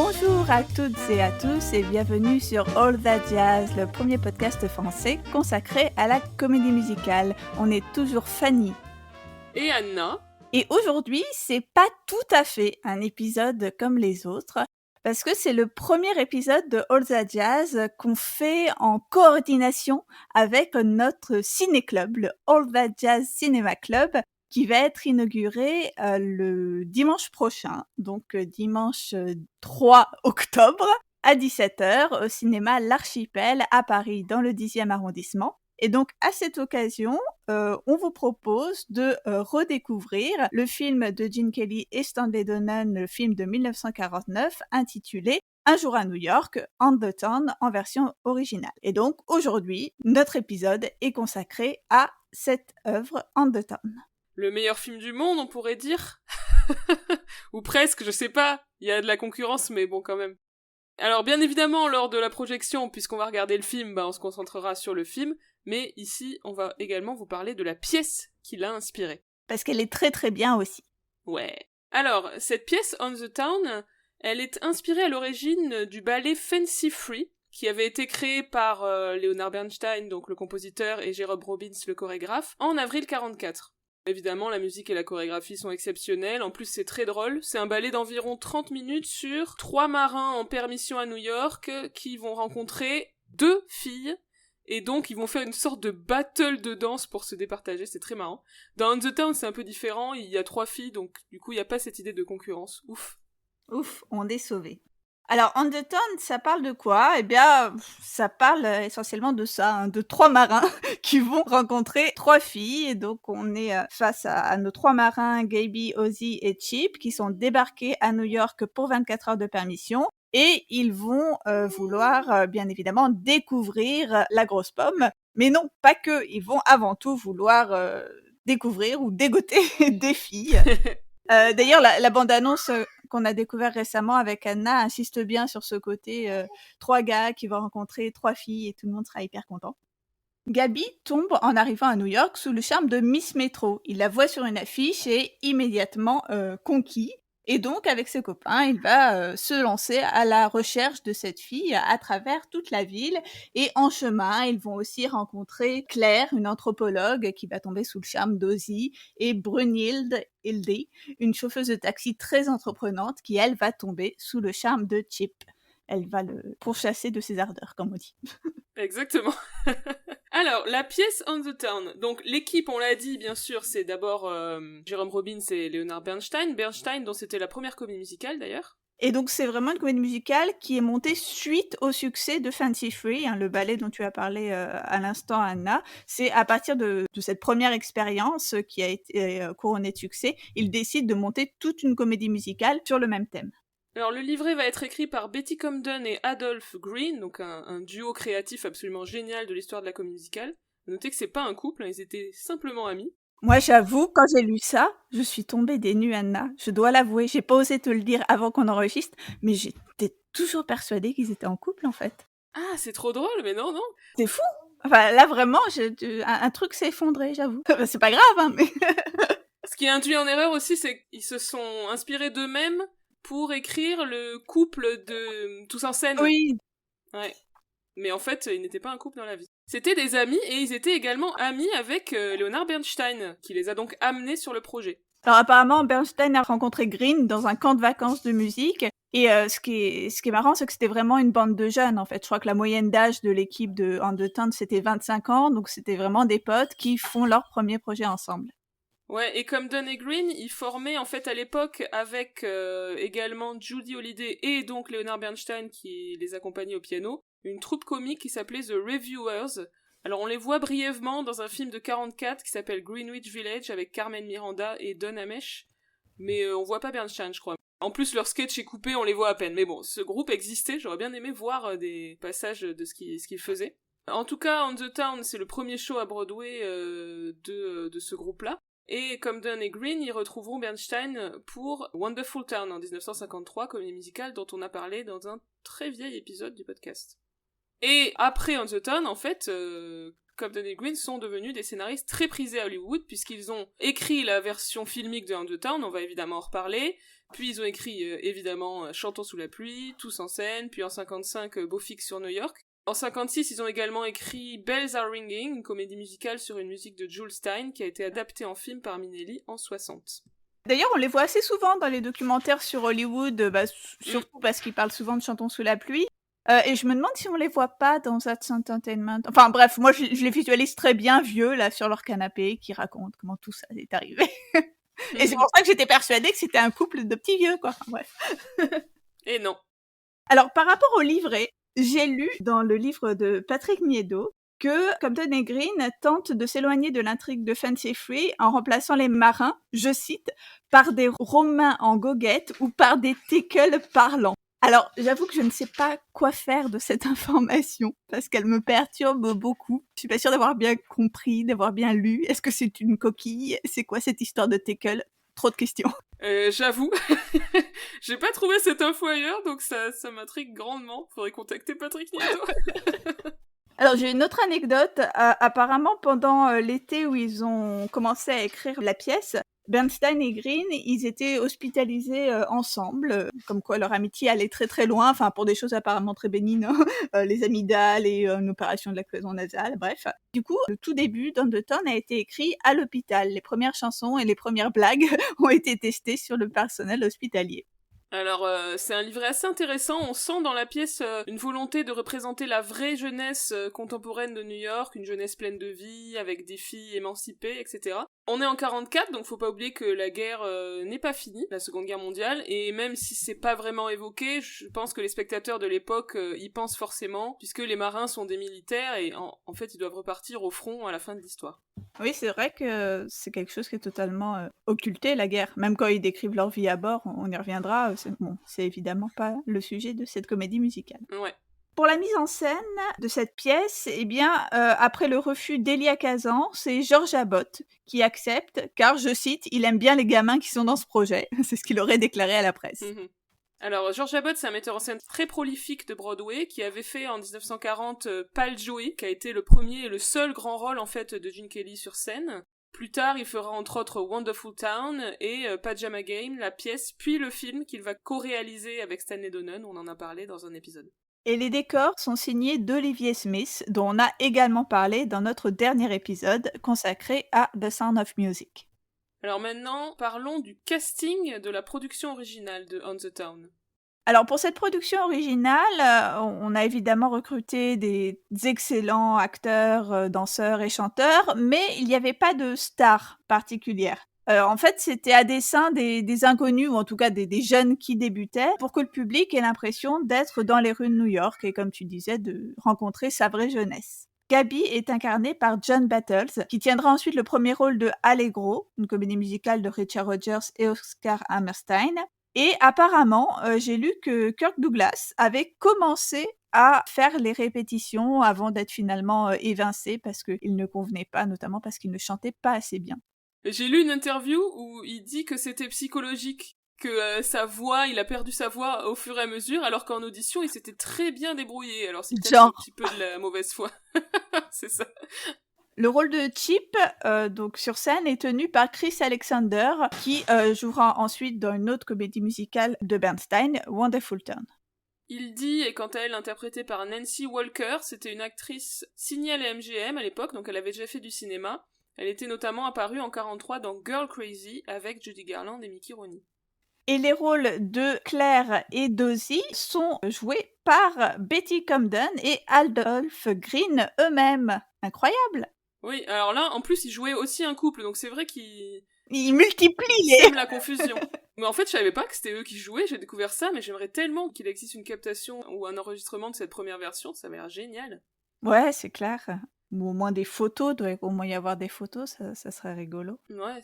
Bonjour à toutes et à tous et bienvenue sur All That Jazz, le premier podcast français consacré à la comédie musicale. On est toujours Fanny et Anna. Et aujourd'hui, c'est pas tout à fait un épisode comme les autres, parce que c'est le premier épisode de All That Jazz qu'on fait en coordination avec notre ciné-club, le All That Jazz Cinema Club, qui va être inauguré le dimanche prochain, donc dimanche 3 octobre, à 17h, au cinéma L'Archipel à Paris, dans le 10e arrondissement. Et donc, à cette occasion, on vous propose de redécouvrir le film de Gene Kelly et Stanley Donen, le film de 1949, intitulé Un jour à New York, On the Town, en version originale. Et donc, aujourd'hui, notre épisode est consacré à cette œuvre, On the Town. Le meilleur film du monde, on pourrait dire. Ou presque, je sais pas. Il y a de la concurrence, mais bon, quand même. Alors, bien évidemment, lors de la projection, puisqu'on va regarder le film, on se concentrera sur le film. Mais ici, on va également vous parler de la pièce qui l'a inspirée. Parce qu'elle est très très bien aussi. Ouais. Alors, cette pièce, On the Town, elle est inspirée à l'origine du ballet Fancy Free, qui avait été créé par Leonard Bernstein, donc le compositeur, et Jerome Robbins, le chorégraphe, en avril 1944. Évidemment, la musique et la chorégraphie sont exceptionnelles, en plus c'est très drôle. C'est un ballet d'environ 30 minutes sur 3 marins en permission à New York qui vont rencontrer 2 filles, et donc ils vont faire une sorte de battle de danse pour se départager, c'est très marrant. Dans On the Town, c'est un peu différent, il y a 3 filles, donc du coup il n'y a pas cette idée de concurrence. Ouf. Ouf, on est sauvés. Alors, On the Town, ça parle de quoi ? Eh bien, ça parle essentiellement de ça, de 3 marins qui vont rencontrer 3 filles. Et donc, on est face à nos 3 marins, Gaby, Ozzy et Chip, qui sont débarqués à New York pour 24 heures de permission. Et ils vont vouloir, bien évidemment, découvrir la grosse pomme. Mais non, pas que. Ils vont avant tout vouloir découvrir ou dégoter des filles. D'ailleurs, la bande-annonce qu'on a découvert récemment avec Anna insiste bien sur ce côté 3 gars qui vont rencontrer 3 filles et tout le monde sera hyper content. Gaby tombe en arrivant à New York sous le charme de Miss Metro. Il la voit sur une affiche et est immédiatement conquis. Et donc, avec ses copains, il va se lancer à la recherche de cette fille à travers toute la ville. Et en chemin, ils vont aussi rencontrer Claire, une anthropologue qui va tomber sous le charme d'Ozzy, et Brunhilde Hilde, une chauffeuse de taxi très entreprenante qui, elle, va tomber sous le charme de Chip. Elle va le pourchasser de ses ardeurs, comme on dit. Exactement. Alors, la pièce On the Town. Donc, l'équipe, on l'a dit, bien sûr, c'est d'abord Jerome Robbins et Leonard Bernstein. Bernstein, dont c'était la première comédie musicale, d'ailleurs. Et donc, c'est vraiment une comédie musicale qui est montée suite au succès de Fancy Free, le ballet dont tu as parlé à l'instant, Anna. C'est à partir de cette première expérience qui a été couronnée de succès, ils décident de monter toute une comédie musicale sur le même thème. Alors, le livret va être écrit par Betty Comden et Adolph Green, donc un duo créatif absolument génial de l'histoire de la comédie musicale. Notez que c'est pas un couple, ils étaient simplement amis. Moi, j'avoue, quand j'ai lu ça, je suis tombée des nues, Anna. Je dois l'avouer, j'ai pas osé te le dire avant qu'on enregistre, mais j'étais toujours persuadée qu'ils étaient en couple, en fait. Ah, c'est trop drôle, mais non. C'est fou. Enfin, là, vraiment, un truc s'est effondré, j'avoue. C'est pas grave, mais... Ce qui induit en erreur aussi, c'est qu'ils se sont inspirés d'eux-mêmes pour écrire le couple de Tous en scène. Oui. Ouais. Mais en fait, ils n'étaient pas un couple dans la vie. C'était des amis, et ils étaient également amis avec Leonard Bernstein, qui les a donc amenés sur le projet. Alors apparemment, Bernstein a rencontré Green dans un camp de vacances de musique, et ce qui est marrant, c'est que c'était vraiment une bande de jeunes, en fait. Je crois que la moyenne d'âge de l'équipe de On the Town, c'était 25 ans, donc c'était vraiment des potes qui font leur premier projet ensemble. Ouais, et comme Don et Green, ils formaient en fait à l'époque avec également Judy Holliday et donc Leonard Bernstein qui les accompagnait au piano, une troupe comique qui s'appelait The Reviewers. Alors on les voit brièvement dans un film de 1944 qui s'appelle Greenwich Village avec Carmen Miranda et Don Ameche, mais on voit pas Bernstein, je crois. En plus, leur sketch est coupé, on les voit à peine. Mais bon, ce groupe existait, j'aurais bien aimé voir des passages de ce qu'ils faisaient. En tout cas, On the Town, c'est le premier show à Broadway de ce groupe-là. Et comme Dunn et Green, ils retrouveront Bernstein pour Wonderful Town en 1953, comédie musicale dont on a parlé dans un très vieil épisode du podcast. Et après On the Town, en fait, Cobden et Green sont devenus des scénaristes très prisés à Hollywood, puisqu'ils ont écrit la version filmique de On the Town, on va évidemment en reparler, Puis ils ont écrit, évidemment, Chantons sous la pluie, Tous en scène, puis en 55, Beau fixe sur New York. En 56, ils ont également écrit Bells Are Ringing, une comédie musicale sur une musique de Jules Styne, qui a été adaptée en film par Minnelli en 60. D'ailleurs, on les voit assez souvent dans les documentaires sur Hollywood, surtout parce qu'ils parlent souvent de Chantons sous la pluie. Et je me demande si on les voit pas dans That's Entertainment. Enfin bref, moi je les visualise très bien vieux, là, sur leur canapé, qui racontent comment tout ça est arrivé. Et c'est pour ça que j'étais persuadée que c'était un couple de petits vieux, quoi. Enfin, bref. Et non. Alors, par rapport au livret, j'ai lu dans le livre de Patrick Miedo que Compton et Green tentent de s'éloigner de l'intrigue de Fancy Free en remplaçant les marins, je cite, par des Romains en goguette ou par des tickles parlants. Alors, j'avoue que je ne sais pas quoi faire de cette information, parce qu'elle me perturbe beaucoup. Je suis pas sûre d'avoir bien compris, d'avoir bien lu. Est-ce que c'est une coquille? C'est quoi cette histoire de tickle? Trop de questions. J'avoue, j'ai pas trouvé cette info ailleurs, donc ça m'intrigue grandement. Faudrait contacter Patrick Nieto. Alors, j'ai une autre anecdote. Apparemment, pendant l'été où ils ont commencé à écrire la pièce, Bernstein et Green, ils étaient hospitalisés ensemble, comme quoi leur amitié allait très très loin, enfin pour des choses apparemment très bénignes, les amygdales et une opération de la cloison nasale, bref. Du coup, le tout début d'Undertone a été écrit à l'hôpital. Les premières chansons et les premières blagues ont été testées sur le personnel hospitalier. Alors, c'est un livret assez intéressant. On sent dans la pièce une volonté de représenter la vraie jeunesse contemporaine de New York, une jeunesse pleine de vie, avec des filles émancipées, etc. On est en 44, donc faut pas oublier que la guerre n'est pas finie, la Seconde Guerre mondiale, et même si c'est pas vraiment évoqué, je pense que les spectateurs de l'époque y pensent forcément, puisque les marins sont des militaires, et en fait ils doivent repartir au front à la fin de l'histoire. Oui, c'est vrai que c'est quelque chose qui est totalement occulté, la guerre. Même quand ils décrivent leur vie à bord, on y reviendra, c'est évidemment pas le sujet de cette comédie musicale. Ouais. Pour la mise en scène de cette pièce, eh bien, après le refus d'Elia Kazan, c'est Georges Abbott qui accepte, car, je cite, « il aime bien les gamins qui sont dans ce projet ». C'est ce qu'il aurait déclaré à la presse. Alors, George Abbott, c'est un metteur en scène très prolifique de Broadway, qui avait fait en 1940 Pal Joey, qui a été le premier et le seul grand rôle, en fait, de Gene Kelly sur scène. Plus tard, il fera entre autres Wonderful Town et Pajama Game, la pièce, puis le film qu'il va co-réaliser avec Stanley Donen, on en a parlé dans un épisode. Et les décors sont signés d'Olivier Smith, dont on a également parlé dans notre dernier épisode consacré à The Sound of Music. Alors maintenant, parlons du casting de la production originale de On the Town. Alors pour cette production originale, on a évidemment recruté des excellents acteurs, danseurs et chanteurs, mais il n'y avait pas de star particulière. En fait, c'était à dessein des inconnus, ou en tout cas des jeunes qui débutaient, pour que le public ait l'impression d'être dans les rues de New York et, comme tu disais, de rencontrer sa vraie jeunesse. Gabi est incarnée par John Battles, qui tiendra ensuite le premier rôle de Allegro, une comédie musicale de Richard Rodgers et Oscar Hammerstein. Et apparemment, j'ai lu que Kirk Douglas avait commencé à faire les répétitions avant d'être finalement évincé parce qu'il ne convenait pas, notamment parce qu'il ne chantait pas assez bien. J'ai lu une interview où il dit que c'était psychologique, que sa voix, il a perdu sa voix au fur et à mesure, alors qu'en audition, il s'était très bien débrouillé. Alors c'est peut-être un petit peu de la mauvaise foi. C'est ça. Le rôle de Chip, donc sur scène, est tenu par Chris Alexander, qui jouera ensuite dans une autre comédie musicale de Bernstein, Wonderful Town. Il dit, et quant à elle, interprétée par Nancy Walker, c'était une actrice signée à la MGM à l'époque, donc elle avait déjà fait du cinéma. Elle était notamment apparue en 1943 dans Girl Crazy avec Judy Garland et Mickey Rooney. Et les rôles de Claire et d'Ozzy sont joués par Betty Comden et Adolph Green eux-mêmes. Incroyable! Oui, alors là, en plus, ils jouaient aussi un couple, donc c'est vrai qu'ils multiplient sèment la confusion. Mais en fait, je savais pas que c'était eux qui jouaient, j'ai découvert ça, mais j'aimerais tellement qu'il existe une captation ou un enregistrement de cette première version, ça avait l'air génial. Ouais, c'est clair. Ou au moins des photos, doit au moins y avoir des photos, ça serait rigolo. Ouais.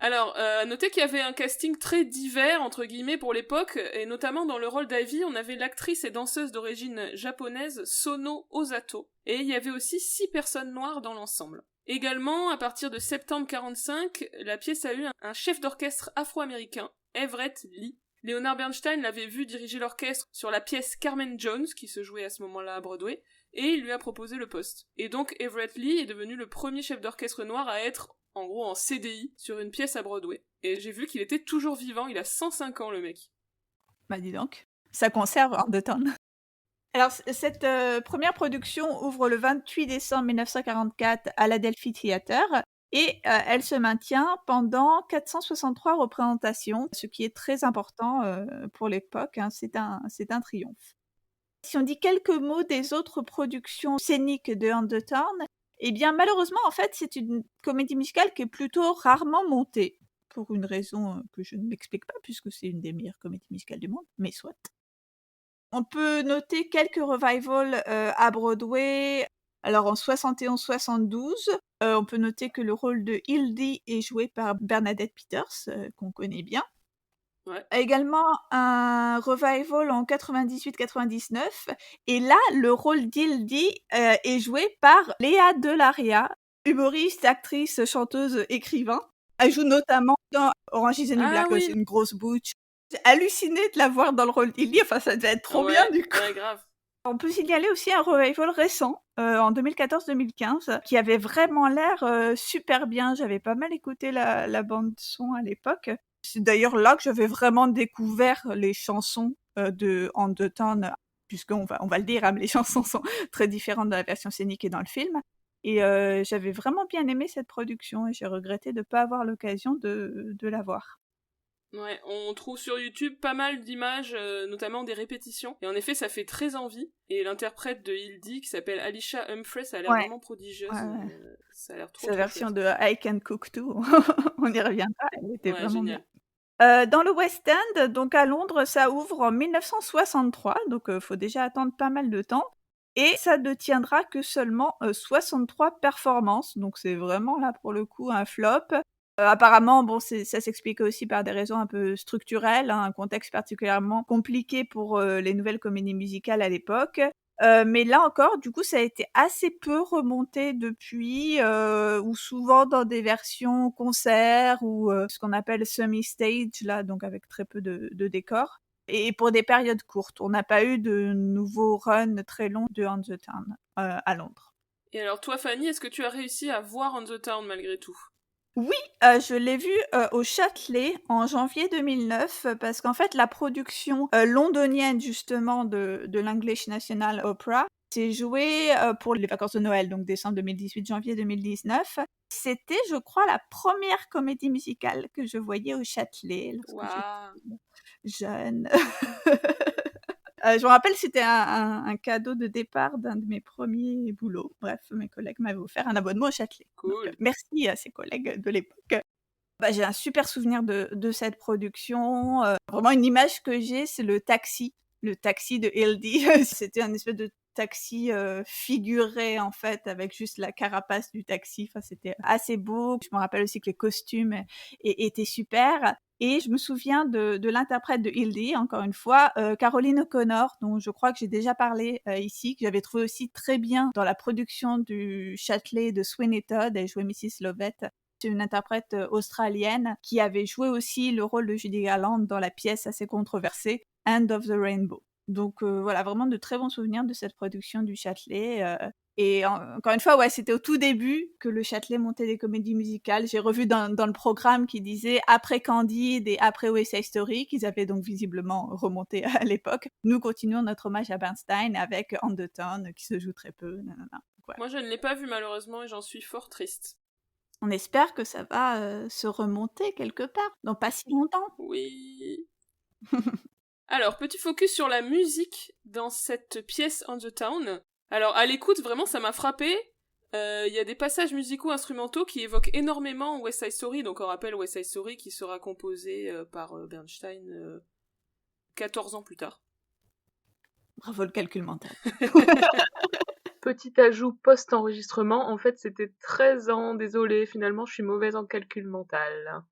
Alors, notez qu'il y avait un casting très divers, entre guillemets, pour l'époque, et notamment dans le rôle d'Ivy, on avait l'actrice et danseuse d'origine japonaise Sono Osato, et il y avait aussi 6 personnes noires dans l'ensemble. Également, à partir de septembre 1945, la pièce a eu un chef d'orchestre afro-américain, Everett Lee. Leonard Bernstein l'avait vu diriger l'orchestre sur la pièce Carmen Jones, qui se jouait à ce moment-là à Broadway, et il lui a proposé le poste. Et donc Everett Lee est devenu le premier chef d'orchestre noir à être en gros en CDI, sur une pièce à Broadway. Et j'ai vu qu'il était toujours vivant, il a 105 ans le mec. Bah dis donc, ça conserve Undertown. Alors cette première production ouvre le 28 décembre 1944 à l'Adelphi Theatre et elle se maintient pendant 463 représentations, ce qui est très important pour l'époque, hein, c'est un triomphe. Si on dit quelques mots des autres productions scéniques de Undertown, eh bien malheureusement en fait c'est une comédie musicale qui est plutôt rarement montée, pour une raison que je ne m'explique pas puisque c'est une des meilleures comédies musicales du monde, mais soit. On peut noter quelques revivals à Broadway. Alors en 71-72, on peut noter que le rôle de Hildy est joué par Bernadette Peters, qu'on connaît bien. Ouais. Également un revival en 98-99, et là, le rôle d'Hildy est joué par Léa Delaria, humoriste, actrice, chanteuse, écrivain. Elle joue notamment dans Orange is the New Black, oui. c'est une grosse butch. J'ai halluciné de la voir dans le rôle d'Hildy, enfin ça devait être trop bien du coup. Ouais, grave. On peut signaler aussi un revival récent, en 2014-2015, qui avait vraiment l'air super bien. J'avais pas mal écouté la bande-son à l'époque. C'est d'ailleurs là que j'avais vraiment découvert les chansons de Undertown, puisqu'on va le dire, hein, les chansons sont très différentes dans la version scénique et dans le film. Et j'avais vraiment bien aimé cette production et j'ai regretté de ne pas avoir l'occasion de la voir. Ouais, on trouve sur YouTube pas mal d'images, notamment des répétitions. Et en effet, ça fait très envie. Et l'interprète de Hildy, qui s'appelle Alicia Humphreys, a l'air vraiment prodigieuse. Ouais. Ça a l'air trop Sa version chouette. De I Can Cook Too, on y reviendra, elle était vraiment génial. Bien. Dans le West End, donc à Londres, ça ouvre en 1963, donc faut déjà attendre pas mal de temps. Et ça ne tiendra que seulement 63 performances, donc c'est vraiment là pour le coup un flop. Apparemment, bon, ça s'explique aussi par des raisons un peu structurelles, hein, un contexte particulièrement compliqué pour les nouvelles comédies musicales à l'époque. Mais là encore, du coup, ça a été assez peu remonté depuis, ou souvent dans des versions concerts ou ce qu'on appelle semi-stage, là, donc avec très peu de décors. Et pour des périodes courtes. On n'a pas eu de nouveaux runs très longs de Undertown à Londres. Et alors toi, Fanny, est-ce que tu as réussi à voir Undertown malgré tout ? Oui, je l'ai vu au Châtelet en janvier 2009 parce qu'en fait la production londonienne justement de l'English National Opera s'est jouée pour les vacances de Noël, donc décembre 2018, janvier 2019. C'était, je crois, la première comédie musicale que je voyais au Châtelet lorsque j'étais jeune. Je me rappelle, c'était un cadeau de départ d'un de mes premiers boulots. Bref, mes collègues m'avaient offert un abonnement au Châtelet. Cool. Donc, merci à ces collègues de l'époque. J'ai un super souvenir de cette production. Vraiment, une image que j'ai, c'est le taxi de Hildy. C'était un espèce de taxi figuré, en fait, avec juste la carapace du taxi. Enfin, c'était assez beau. Je me rappelle aussi que les costumes étaient super. Et je me souviens de l'interprète de Hildy, encore une fois, Caroline O'Connor, dont je crois que j'ai déjà parlé ici, que j'avais trouvé aussi très bien dans la production du Châtelet de Sweeney Todd. Elle jouait Mrs. Lovett. C'est une interprète australienne qui avait joué aussi le rôle de Judy Garland dans la pièce assez controversée End of the Rainbow. Donc voilà, vraiment de très bons souvenirs de cette production du Châtelet. Et encore une fois, ouais, c'était au tout début que le Châtelet montait des comédies musicales. J'ai revu dans le programme qui disait après Candide et après West Side Story, qu'ils avaient donc visiblement remonté à l'époque. Nous continuons notre hommage à Bernstein avec Undertown qui se joue très peu. Nanana. Ouais. Moi, je ne l'ai pas vu malheureusement et j'en suis fort triste. On espère que ça va se remonter quelque part, dans pas si longtemps. Oui. Alors, petit focus sur la musique dans cette pièce Undertown. Alors, à l'écoute, vraiment, ça m'a frappé. Il y a des passages musicaux instrumentaux qui évoquent énormément West Side Story. Donc, on rappelle West Side Story qui sera composé par Bernstein 14 ans plus tard. Bravo le calcul mental. Petit ajout post-enregistrement, en fait c'était 13 ans, désolée, finalement je suis mauvaise en calcul mental.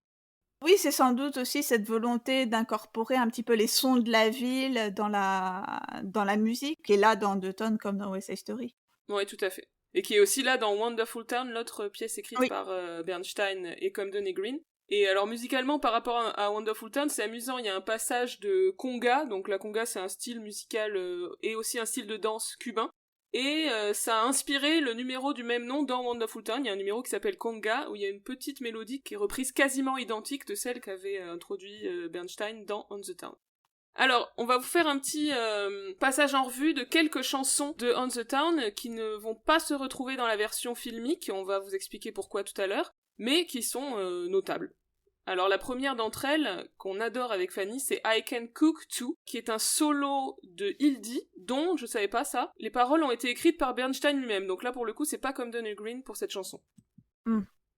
Oui, c'est sans doute aussi cette volonté d'incorporer un petit peu les sons de la ville dans la musique, qui est là dans Undertown comme dans West Side Story. Oui, tout à fait. Et qui est aussi là dans Wonderful Town, l'autre pièce écrite par Bernstein et Comden et Green. Et alors musicalement, par rapport à Wonderful Town, c'est amusant, il y a un passage de conga, donc la conga c'est un style musical et aussi un style de danse cubain. Et ça a inspiré le numéro du même nom dans Wonderful Town. Il y a un numéro qui s'appelle Conga, où il y a une petite mélodie qui est reprise quasiment identique de celle qu'avait introduit Bernstein dans On the Town. Alors, on va vous faire un petit passage en revue de quelques chansons de On the Town qui ne vont pas se retrouver dans la version filmique, on va vous expliquer pourquoi tout à l'heure, mais qui sont notables. Alors la première d'entre elles, qu'on adore avec Fanny, c'est I Can Cook Too, qui est un solo de Hildy, dont, je savais pas ça, les paroles ont été écrites par Bernstein lui-même, donc là pour le coup c'est pas comme Donny Green pour cette chanson.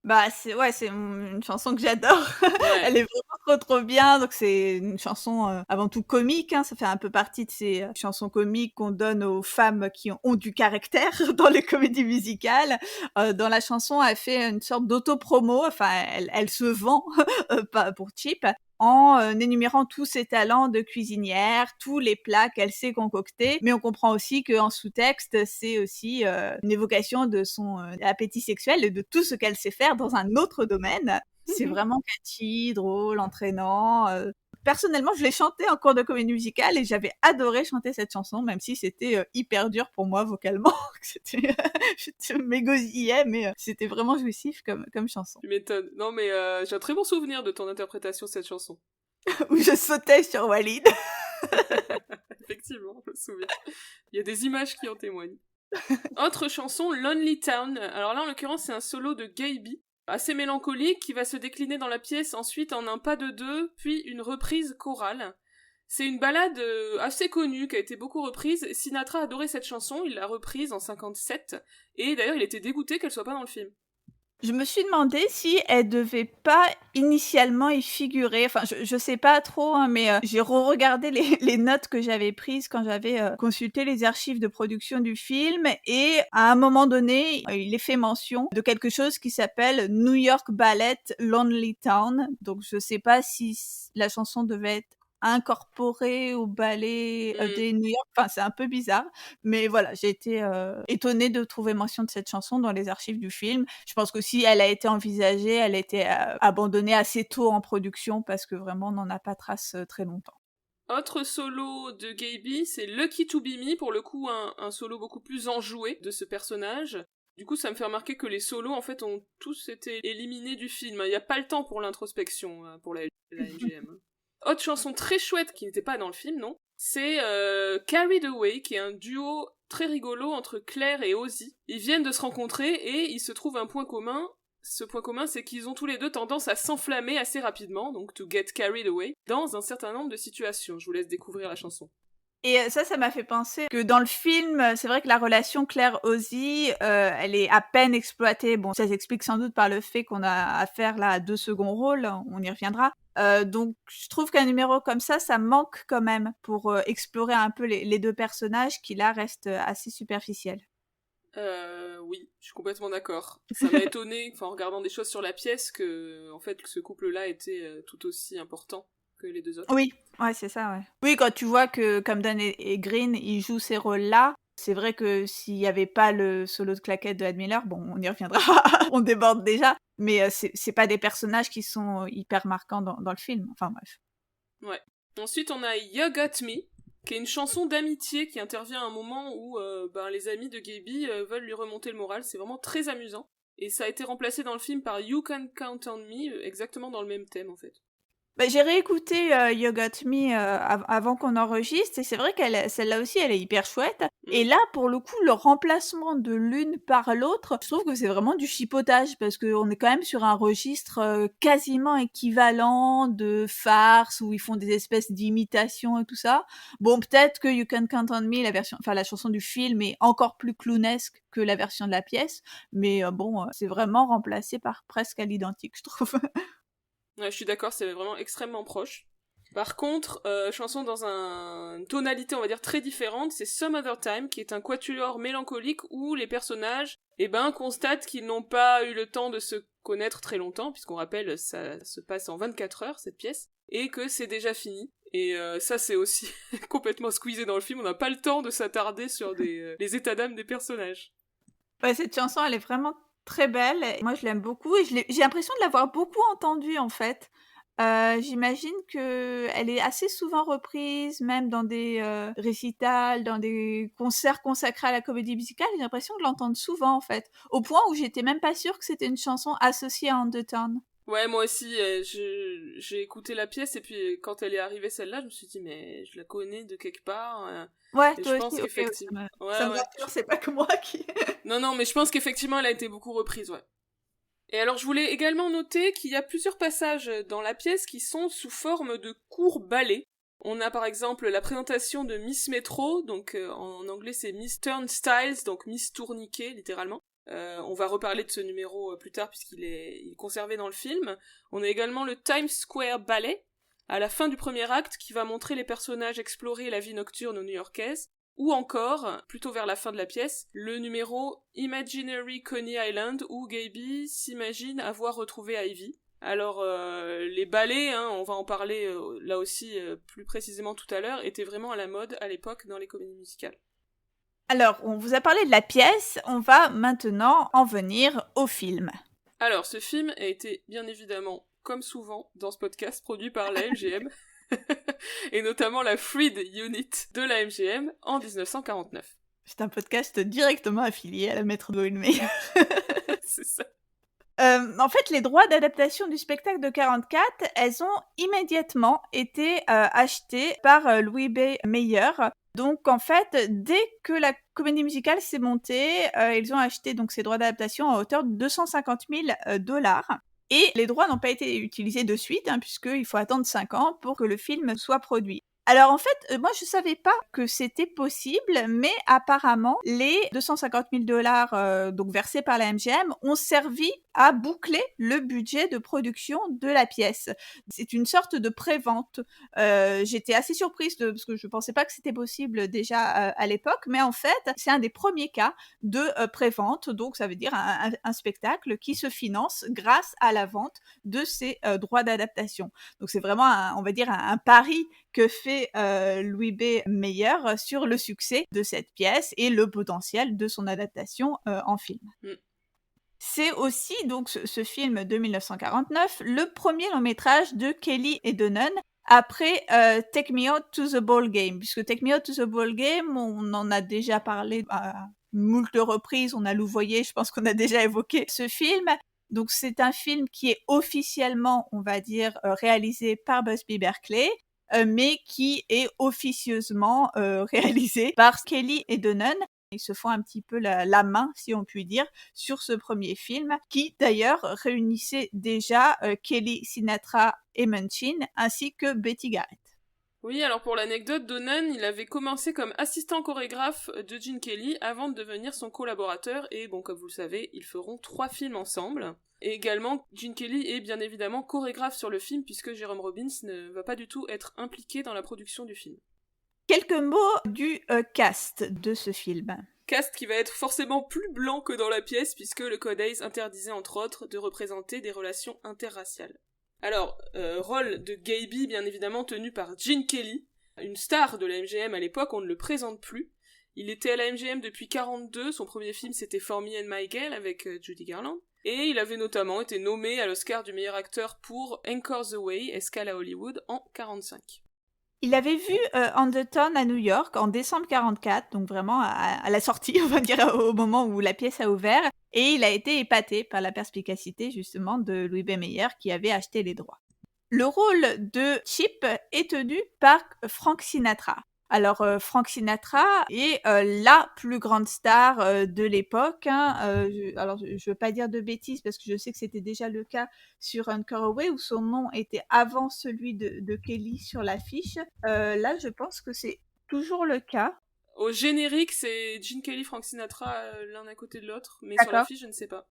Bah, c'est une chanson que j'adore. Ouais. Elle est vraiment trop bien. Donc c'est une chanson avant tout comique, hein. Ça fait un peu partie de ces chansons comiques qu'on donne aux femmes qui ont du caractère dans les comédies musicales. Dans la chanson, elle fait une sorte d'auto-promo. Enfin, elle se vend pas pour cheap, en énumérant tous ses talents de cuisinière, tous les plats qu'elle sait concocter. Mais on comprend aussi qu'en sous-texte, c'est aussi une évocation de son appétit sexuel et de tout ce qu'elle sait faire dans un autre domaine. C'est vraiment catchy, drôle, entraînant. Personnellement, je l'ai chantée en cours de comédie musicale et j'avais adoré chanter cette chanson, même si c'était hyper dur pour moi vocalement. Je m'égosillais, mais c'était vraiment jouissif comme chanson. Tu m'étonnes. Non mais j'ai un très bon souvenir de ton interprétation de cette chanson. Où je sautais sur Walid. Effectivement, je me souviens. Il y a des images qui en témoignent. Autre chanson, Lonely Town. Alors là, en l'occurrence, c'est un solo de Gaby, assez mélancolique, qui va se décliner dans la pièce ensuite en un pas de deux, puis une reprise chorale. C'est une ballade assez connue, qui a été beaucoup reprise. Sinatra adorait cette chanson, il l'a reprise en 57, et d'ailleurs il était dégoûté qu'elle soit pas dans le film. Je me suis demandé si elle devait pas initialement y figurer. Enfin, je sais pas trop, hein, mais j'ai re-regardé les notes que j'avais prises quand j'avais consulté les archives de production du film. Et à un moment donné, il est fait mention de quelque chose qui s'appelle New York Ballet Lonely Town. Donc, je sais pas si la chanson devait être incorporée au ballet des New York. Enfin, c'est un peu bizarre. Mais voilà, j'ai été étonnée de trouver mention de cette chanson dans les archives du film. Je pense que si elle a été envisagée, elle a été abandonnée assez tôt en production parce que vraiment on n'en a pas trace très longtemps. Autre solo de Gaby, c'est Lucky to Be Me, pour le coup un solo beaucoup plus enjoué de ce personnage. Du coup, ça me fait remarquer que les solos, en fait, ont tous été éliminés du film. Il n'y a pas le temps pour l'introspection, pour la MGM. Autre chanson très chouette qui n'était pas dans le film, non, c'est Carried Away, qui est un duo très rigolo entre Claire et Ozzy. Ils viennent de se rencontrer et il se trouve un point commun. Ce point commun, c'est qu'ils ont tous les deux tendance à s'enflammer assez rapidement, donc to get carried away, dans un certain nombre de situations. Je vous laisse découvrir la chanson. Et ça m'a fait penser que dans le film, c'est vrai que la relation Claire-Ozzy, elle est à peine exploitée. Bon, ça s'explique sans doute par le fait qu'on a affaire là à deux seconds rôles, on y reviendra. Donc je trouve qu'un numéro comme ça manque quand même pour explorer un peu les deux personnages qui là restent assez superficiels. Oui, je suis complètement d'accord. Ça m'a étonné, en regardant des choses sur la pièce, que en fait ce couple-là était tout aussi important que les deux autres. Oui, ouais, c'est ça, ouais. Oui, quand tu vois que Camden et Green, ils jouent ces rôles-là, c'est vrai que s'il n'y avait pas le solo de claquette de Ed Miller, bon, on y reviendra, on déborde déjà, mais c'est pas des personnages qui sont hyper marquants dans le film, enfin bref. Ouais. Ensuite, on a You Got Me, qui est une chanson d'amitié qui intervient à un moment où les amis de Gaby veulent lui remonter le moral. C'est vraiment très amusant. Et ça a été remplacé dans le film par You Can Count on Me, exactement dans le même thème en fait. Bah, j'ai réécouté You Got Me avant qu'on enregistre et c'est vrai celle-là aussi elle est hyper chouette. Et là pour le coup le remplacement de l'une par l'autre, je trouve que c'est vraiment du chipotage parce qu'on est quand même sur un registre quasiment équivalent de farce où ils font des espèces d'imitations et tout ça. Bon, peut-être que You Can Count on Me, la chanson du film est encore plus clownesque que la version de la pièce, mais c'est vraiment remplacé par presque à l'identique, je trouve. Ouais, je suis d'accord, c'est vraiment extrêmement proche. Par contre, chanson dans une tonalité, on va dire, très différente, c'est Some Other Time, qui est un quatuor mélancolique où les personnages, constatent qu'ils n'ont pas eu le temps de se connaître très longtemps, puisqu'on rappelle, ça se passe en 24 heures, cette pièce, et que c'est déjà fini. Et ça, c'est aussi complètement squeezé dans le film, on n'a pas le temps de s'attarder sur les états d'âme des personnages. Ouais, cette chanson, elle est vraiment très belle. Moi, je l'aime beaucoup et j'ai l'impression de l'avoir beaucoup entendue, en fait. J'imagine qu'elle est assez souvent reprise, même dans des, récitals, dans des concerts consacrés à la comédie musicale. J'ai l'impression de l'entendre souvent, en fait. Au point où j'étais même pas sûre que c'était une chanson associée à Undertone. Ouais, moi aussi, j'ai écouté la pièce et puis quand elle est arrivée celle-là, je me suis dit mais je la connais de quelque part. Ouais, Et toi je aussi? pense OK, ouais, qu'effectivement, ça ouais, me ouais. rassure, c'est pas que moi qui Non, mais je pense qu'effectivement elle a été beaucoup reprise, ouais. Et alors je voulais également noter qu'il y a plusieurs passages dans la pièce qui sont sous forme de courts ballets. On a par exemple la présentation de Miss Metro, donc en anglais c'est Miss Turnstiles, donc Miss Tourniquet littéralement. On va reparler de ce numéro plus tard puisqu'il est conservé dans le film. On a également le Times Square Ballet, à la fin du premier acte, qui va montrer les personnages explorer la vie nocturne new-yorkaise. Ou encore, plutôt vers la fin de la pièce, le numéro Imaginary Coney Island où Gaby s'imagine avoir retrouvé Ivy. Alors, les ballets, hein, on va en parler là aussi plus précisément tout à l'heure, étaient vraiment à la mode à l'époque dans les comédies musicales. Alors, on vous a parlé de la pièce, on va maintenant en venir au film. Alors, ce film a été bien évidemment, comme souvent dans ce podcast, produit par la MGM. Et notamment la Freed Unit de la MGM en 1949. C'est un podcast directement affilié à la Metro-Goldwyn-Mayer. C'est ça. En fait, les droits d'adaptation du spectacle de 44, elles ont immédiatement été achetés par Louis B. Mayer. Donc, en fait, dès que la comédie musicale s'est montée, ils ont acheté donc ces droits d'adaptation à hauteur de $250,000. Et les droits n'ont pas été utilisés de suite, hein, puisqu'il faut attendre 5 ans pour que le film soit produit. Alors en fait, moi je savais pas que c'était possible, mais apparemment les $250,000 donc versés par la MGM ont servi à boucler le budget de production de la pièce. C'est une sorte de pré-vente. J'étais assez surprise parce que je pensais pas que c'était possible déjà à l'époque, mais en fait c'est un des premiers cas de pré-vente. Donc ça veut dire un spectacle qui se finance grâce à la vente de ces droits d'adaptation. Donc c'est vraiment on va dire un pari que fait Louis B. Mayer sur le succès de cette pièce et le potentiel de son adaptation en film. C'est aussi donc ce film de 1949 le premier long métrage de Kelly et Donen après Take Me Out to the Ball Game, puisque Take Me Out to the Ball Game, on en a déjà parlé à moult reprises, on a louvoyé, je pense qu'on a déjà évoqué ce film. Donc c'est un film qui est officiellement, on va dire, réalisé par Busby Berkeley, mais qui est officieusement réalisé par Kelly et Donen. Ils se font un petit peu la main, si on peut dire, sur ce premier film, qui d'ailleurs réunissait déjà Kelly, Sinatra et Munchin, ainsi que Betty Garrett. Oui, alors pour l'anecdote, Donen, il avait commencé comme assistant chorégraphe de Gene Kelly avant de devenir son collaborateur, et bon, comme vous le savez, ils feront 3 films ensemble. Et également, Gene Kelly est bien évidemment chorégraphe sur le film, puisque Jerome Robbins ne va pas du tout être impliqué dans la production du film. Quelques mots du cast de ce film. Cast qui va être forcément plus blanc que dans la pièce, puisque le Code Hays interdisait entre autres de représenter des relations interraciales. Alors, rôle de Gaby, bien évidemment, tenu par Gene Kelly, une star de la MGM à l'époque, on ne le présente plus. Il était à la MGM depuis 1942, son premier film c'était For Me and My Girl avec Judy Garland, et il avait notamment été nommé à l'Oscar du meilleur acteur pour Anchor the Way, Escale à Hollywood, en 1945. Il avait vu Undertone à New York en décembre 1944, donc vraiment à la sortie, on va dire, au moment où la pièce a ouvert, et il a été épaté par la perspicacité justement de Louis B. Mayer qui avait acheté les droits. Le rôle de Chip est tenu par Frank Sinatra. Alors Frank Sinatra est la plus grande star de l'époque. Alors je veux pas dire de bêtises parce que je sais que c'était déjà le cas sur Anchor Away où son nom était avant celui de Kelly sur l'affiche. Là je pense que c'est toujours le cas. Au générique c'est Gene Kelly, Frank Sinatra l'un à côté de l'autre, mais D'accord. sur l'affiche je ne sais pas.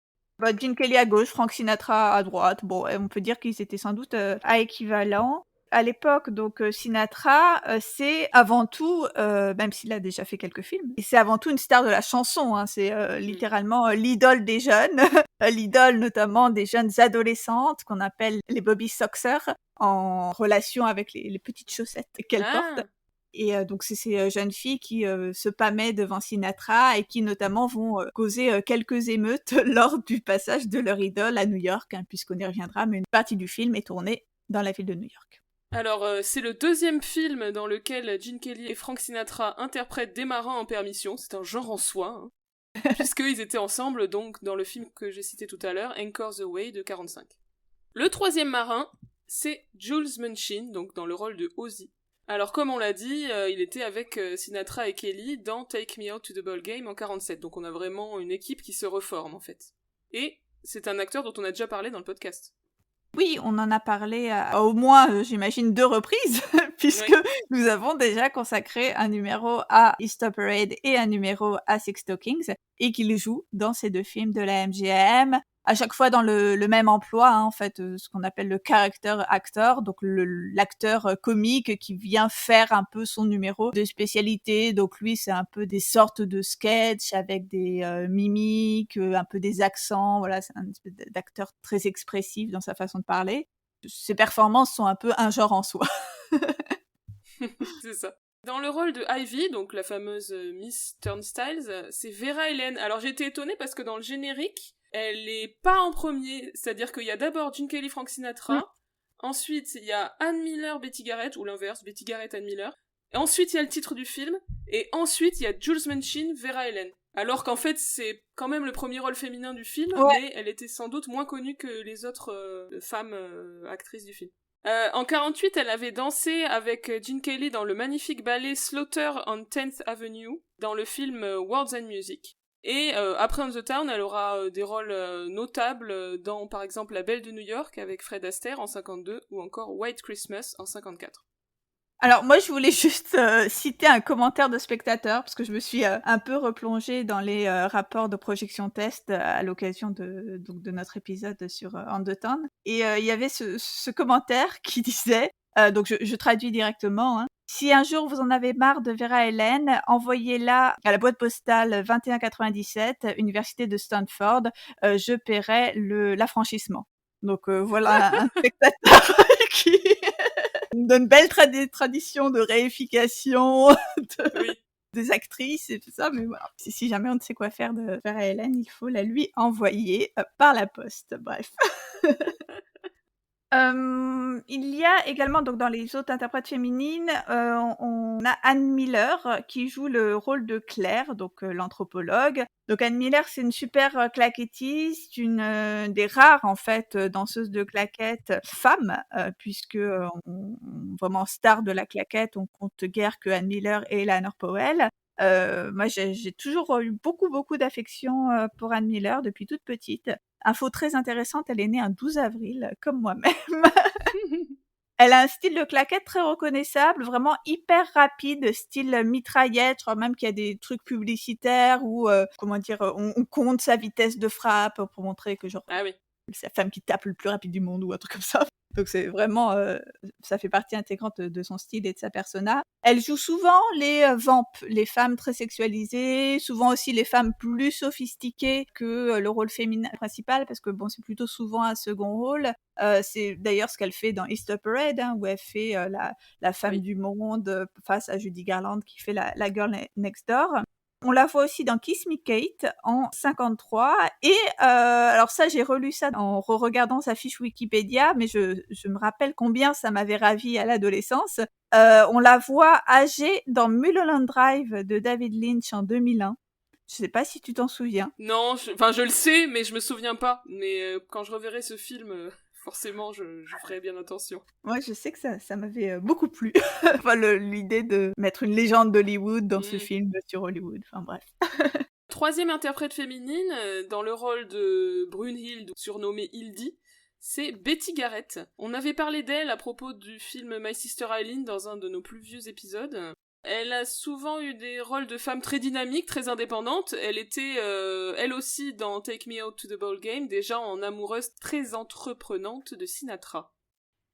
Gene Kelly à gauche, Frank Sinatra à droite. Bon, on peut dire qu'ils étaient sans doute à équivalent. À l'époque, donc Sinatra, c'est avant tout, même s'il a déjà fait quelques films, et c'est avant tout une star de la chanson. Hein, c'est littéralement l'idole des jeunes, l'idole notamment des jeunes adolescentes qu'on appelle les Bobby Soxers, en relation avec les petites chaussettes qu'elles portent. Et donc c'est ces jeunes filles qui se pâmaient devant Sinatra et qui notamment vont causer quelques émeutes lors du passage de leur idole à New York, hein, puisqu'on y reviendra, mais une partie du film est tournée dans la ville de New York. Alors, c'est le deuxième film dans lequel Gene Kelly et Frank Sinatra interprètent des marins en permission. C'est un genre en soi, hein, puisqu'ils étaient ensemble donc dans le film que j'ai cité tout à l'heure, Anchor the Way de 45. Le troisième marin, c'est Jules Munchin, donc dans le rôle de Ozzy. Alors comme on l'a dit, il était avec Sinatra et Kelly dans Take Me Out to the Ball Game en 47, donc on a vraiment une équipe qui se reforme en fait. Et c'est un acteur dont on a déjà parlé dans le podcast. Oui, on en a parlé au moins, j'imagine, 2 reprises, puisque nous avons déjà consacré un numéro à Easter Parade et un numéro à Six Stockings, et qu'il joue dans ces 2 films de la MGM, à chaque fois dans le même emploi, hein, en fait, ce qu'on appelle le character actor, donc l'acteur comique qui vient faire un peu son numéro de spécialité. Donc lui, c'est un peu des sortes de sketchs avec des mimiques, un peu des accents. Voilà, c'est un espèce d'acteur très expressif dans sa façon de parler. Ses performances sont un peu un genre en soi. C'est ça. Dans le rôle de Ivy, donc la fameuse Miss Turnstiles, c'est Vera Ellen. Alors j'ai été étonnée parce que dans le générique, elle est pas en premier, c'est-à-dire qu'il y a d'abord Gene Kelly, Frank Sinatra, ensuite il y a Anne Miller, Betty Garrett, ou l'inverse, Betty Garrett, Anne Miller, et ensuite il y a le titre du film, et ensuite il y a Jules Munchin, Vera Ellen. Alors qu'en fait c'est quand même le premier rôle féminin du film, mais elle était sans doute moins connue que les autres femmes actrices du film. En 48, elle avait dansé avec Gene Kelly dans le magnifique ballet Slaughter on 10th Avenue, dans le film Words and Music. Et après On the Town, elle aura des rôles notables dans, par exemple, La Belle de New York avec Fred Astaire en 52 ou encore White Christmas en 54. Alors moi, je voulais juste citer un commentaire de spectateur parce que je me suis un peu replongée dans les rapports de projection test à l'occasion de notre épisode sur On the Town. Et il y avait ce commentaire qui disait, donc je traduis directement, hein, si un jour vous en avez marre de Vera Ellen, envoyez-la à la boîte postale 2197, Université de Stanford, je paierai l'affranchissement. Donc voilà un spectateur qui d'une belle tradition de réification des actrices et tout ça, mais voilà. Si jamais on ne sait quoi faire de Vera Ellen, il faut la lui envoyer par la poste. Bref. Il y a également, donc dans les autres interprètes féminines, on a Anne Miller qui joue le rôle de Claire, donc l'anthropologue. Donc Anne Miller, c'est une super claquettiste, une des rares en fait danseuses de claquettes femmes, puisque vraiment star de la claquette, on compte guère que Anne Miller et Eleanor Powell. Moi, j'ai toujours eu beaucoup d'affection pour Anne Miller depuis toute petite. Info très intéressante, elle est née un 12 avril, comme moi-même. Elle a un style de claquette très reconnaissable, vraiment hyper rapide, style mitraillette. Je crois même qu'il y a des trucs publicitaires où, on compte sa vitesse de frappe pour montrer que genre, c'est la femme qui tape le plus rapide du monde ou un truc comme ça. Donc c'est vraiment, ça fait partie intégrante de son style et de sa persona. Elle joue souvent les vampes, les femmes très sexualisées, souvent aussi les femmes plus sophistiquées que le rôle féminin principal, parce que bon, c'est plutôt souvent un second rôle. C'est d'ailleurs ce qu'elle fait dans Easter Parade, hein, où elle fait la femme du monde face à Judy Garland qui fait la girl next door. On la voit aussi dans Kiss Me Kate en 53 et alors ça j'ai relu ça en regardant sa fiche Wikipédia, mais je me rappelle combien ça m'avait ravie à l'adolescence. On la voit âgée dans Mulholland Drive de David Lynch en 2001. Je sais pas si tu t'en souviens. Non, je le sais, mais je me souviens pas. Mais quand je reverrai ce film, forcément, je ferai bien attention. Moi, je sais que ça m'avait beaucoup plu. Enfin, l'idée de mettre une légende d'Hollywood dans ce film sur Hollywood. Enfin, bref. Troisième interprète féminine, dans le rôle de Brunhilde, surnommée Hildy, c'est Betty Garrett. On avait parlé d'elle à propos du film My Sister Eileen dans un de nos plus vieux épisodes. Elle a souvent eu des rôles de femmes très dynamiques, très indépendantes. Elle était, elle aussi, dans Take Me Out to the Ball Game, déjà en amoureuse très entreprenante de Sinatra.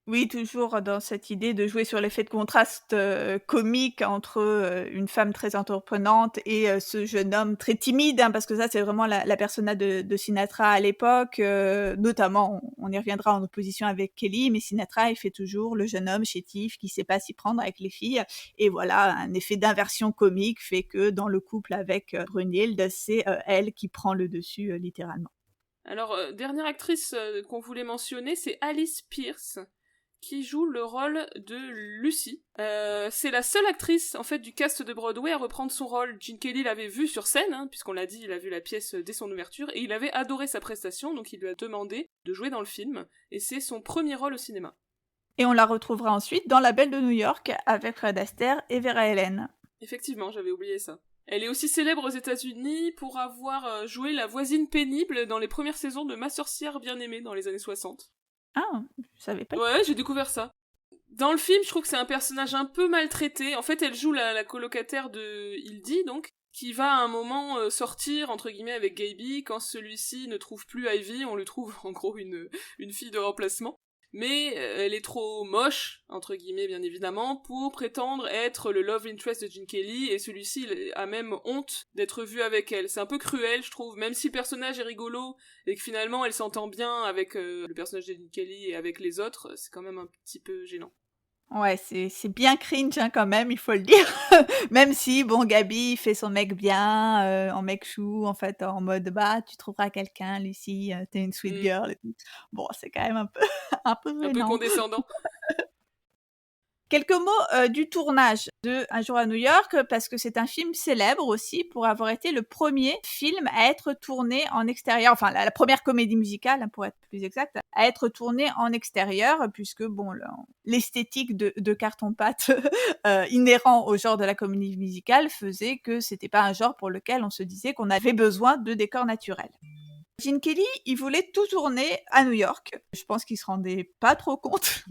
Oui, toujours dans cette idée de jouer sur l'effet de contraste comique entre une femme très entreprenante et ce jeune homme très timide, hein, parce que ça, c'est vraiment la persona de Sinatra à l'époque. Notamment, on y reviendra en opposition avec Kelly, mais Sinatra, il fait toujours le jeune homme chétif qui sait pas s'y prendre avec les filles. Et voilà, un effet d'inversion comique fait que dans le couple avec Brunhilde, c'est elle qui prend le dessus littéralement. Alors, dernière actrice qu'on voulait mentionner, c'est Alice Pierce, qui joue le rôle de Lucy. C'est la seule actrice en fait du cast de Broadway à reprendre son rôle. Gene Kelly l'avait vu sur scène, hein, puisqu'on l'a dit, il a vu la pièce dès son ouverture, et il avait adoré sa prestation, donc il lui a demandé de jouer dans le film, et c'est son premier rôle au cinéma. Et on la retrouvera ensuite dans La Belle de New York avec Fred Astaire et Vera Ellen. Effectivement, j'avais oublié ça. Elle est aussi célèbre aux États-Unis pour avoir joué la voisine pénible dans les premières saisons de Ma sorcière bien-aimée dans les années 60. Ah, je savais pas. Ouais, j'ai découvert ça. Dans le film, je trouve que c'est un personnage un peu maltraité. En fait, elle joue la colocataire de Hildy, donc, qui va à un moment sortir, entre guillemets, avec Gaby. Quand celui-ci ne trouve plus Ivy, on lui trouve en gros une fille de remplacement. Mais elle est trop moche, entre guillemets bien évidemment, pour prétendre être le love interest de Gene Kelly, et celui-ci a même honte d'être vu avec elle. C'est un peu cruel, je trouve, même si le personnage est rigolo, et que finalement elle s'entend bien avec le personnage de Gene Kelly et avec les autres, c'est quand même un petit peu gênant. Ouais, c'est bien cringe hein, quand même, il faut le dire. Même si, bon, Gaby fait son mec bien, en mec chou, en fait, en mode, bah, tu trouveras quelqu'un, Lucie, t'es une sweet girl. Et tout. Bon, c'est quand même un peu, un peu Un peu gênant. condescendant. Quelques mots du tournage de Un jour à New York, parce que c'est un film célèbre aussi pour avoir été le premier film à être tourné en extérieur, enfin la première comédie musicale, hein, pour être plus exact, à être tournée en extérieur, puisque bon, l'esthétique de carton-pâte inhérent au genre de la comédie musicale faisait que c'était pas un genre pour lequel on se disait qu'on avait besoin de décors naturels. Gene Kelly, il voulait tout tourner à New York. Je pense qu'il se rendait pas trop compte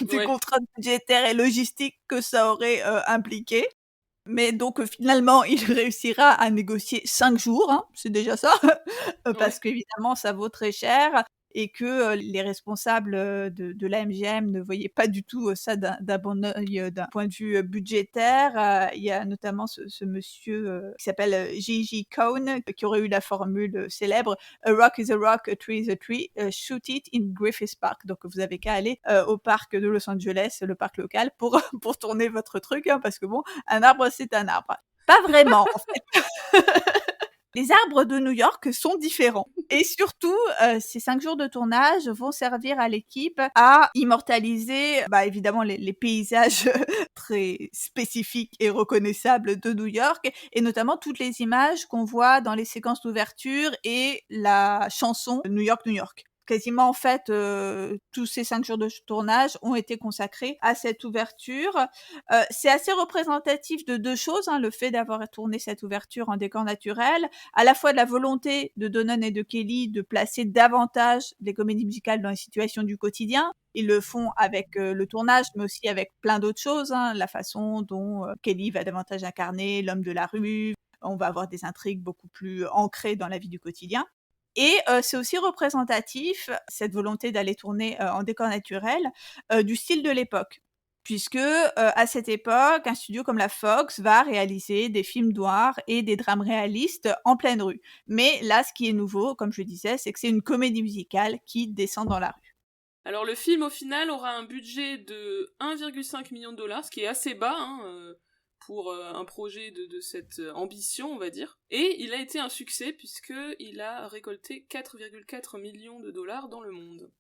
des contraintes budgétaires et logistiques que ça aurait impliqué. Mais donc finalement, il réussira à négocier 5 jours, hein, c'est déjà ça, parce qu'évidemment, ça vaut très cher et que les responsables de la MGM ne voyaient pas du tout ça d'un bon œil d'un point de vue budgétaire. Il y a notamment ce monsieur qui s'appelle J.J. Cohn qui aurait eu la formule célèbre « A rock is a rock, a tree is a tree, shoot it in Griffith Park ». Donc vous avez qu'à aller au parc de Los Angeles, le parc local, pour tourner votre truc, hein, parce que bon, un arbre c'est un arbre. Pas vraiment en fait. Les arbres de New York sont différents. Et surtout, ces 5 jours de tournage vont servir à l'équipe à immortaliser, évidemment, les paysages très spécifiques et reconnaissables de New York, et notamment toutes les images qu'on voit dans les séquences d'ouverture et la chanson New York, New York. Quasiment, en fait, tous ces 5 jours de tournage ont été consacrés à cette ouverture. C'est assez représentatif de 2 choses, hein, le fait d'avoir tourné cette ouverture en décor naturel, à la fois de la volonté de Donen et de Kelly de placer davantage les comédies musicales dans les situations du quotidien. Ils le font avec le tournage, mais aussi avec plein d'autres choses, hein, la façon dont Kelly va davantage incarner l'homme de la rue. On va avoir des intrigues beaucoup plus ancrées dans la vie du quotidien. Et c'est aussi représentatif, cette volonté d'aller tourner en décor naturel, du style de l'époque. Puisque à cette époque, un studio comme la Fox va réaliser des films noirs et des drames réalistes en pleine rue. Mais là, ce qui est nouveau, comme je disais, c'est que c'est une comédie musicale qui descend dans la rue. Alors le film, au final, aura un budget de 1,5 million de dollars, ce qui est assez bas, hein, pour un projet de cette ambition, on va dire. Et il a été un succès puisqu'il a récolté 4,4 millions de dollars dans le monde.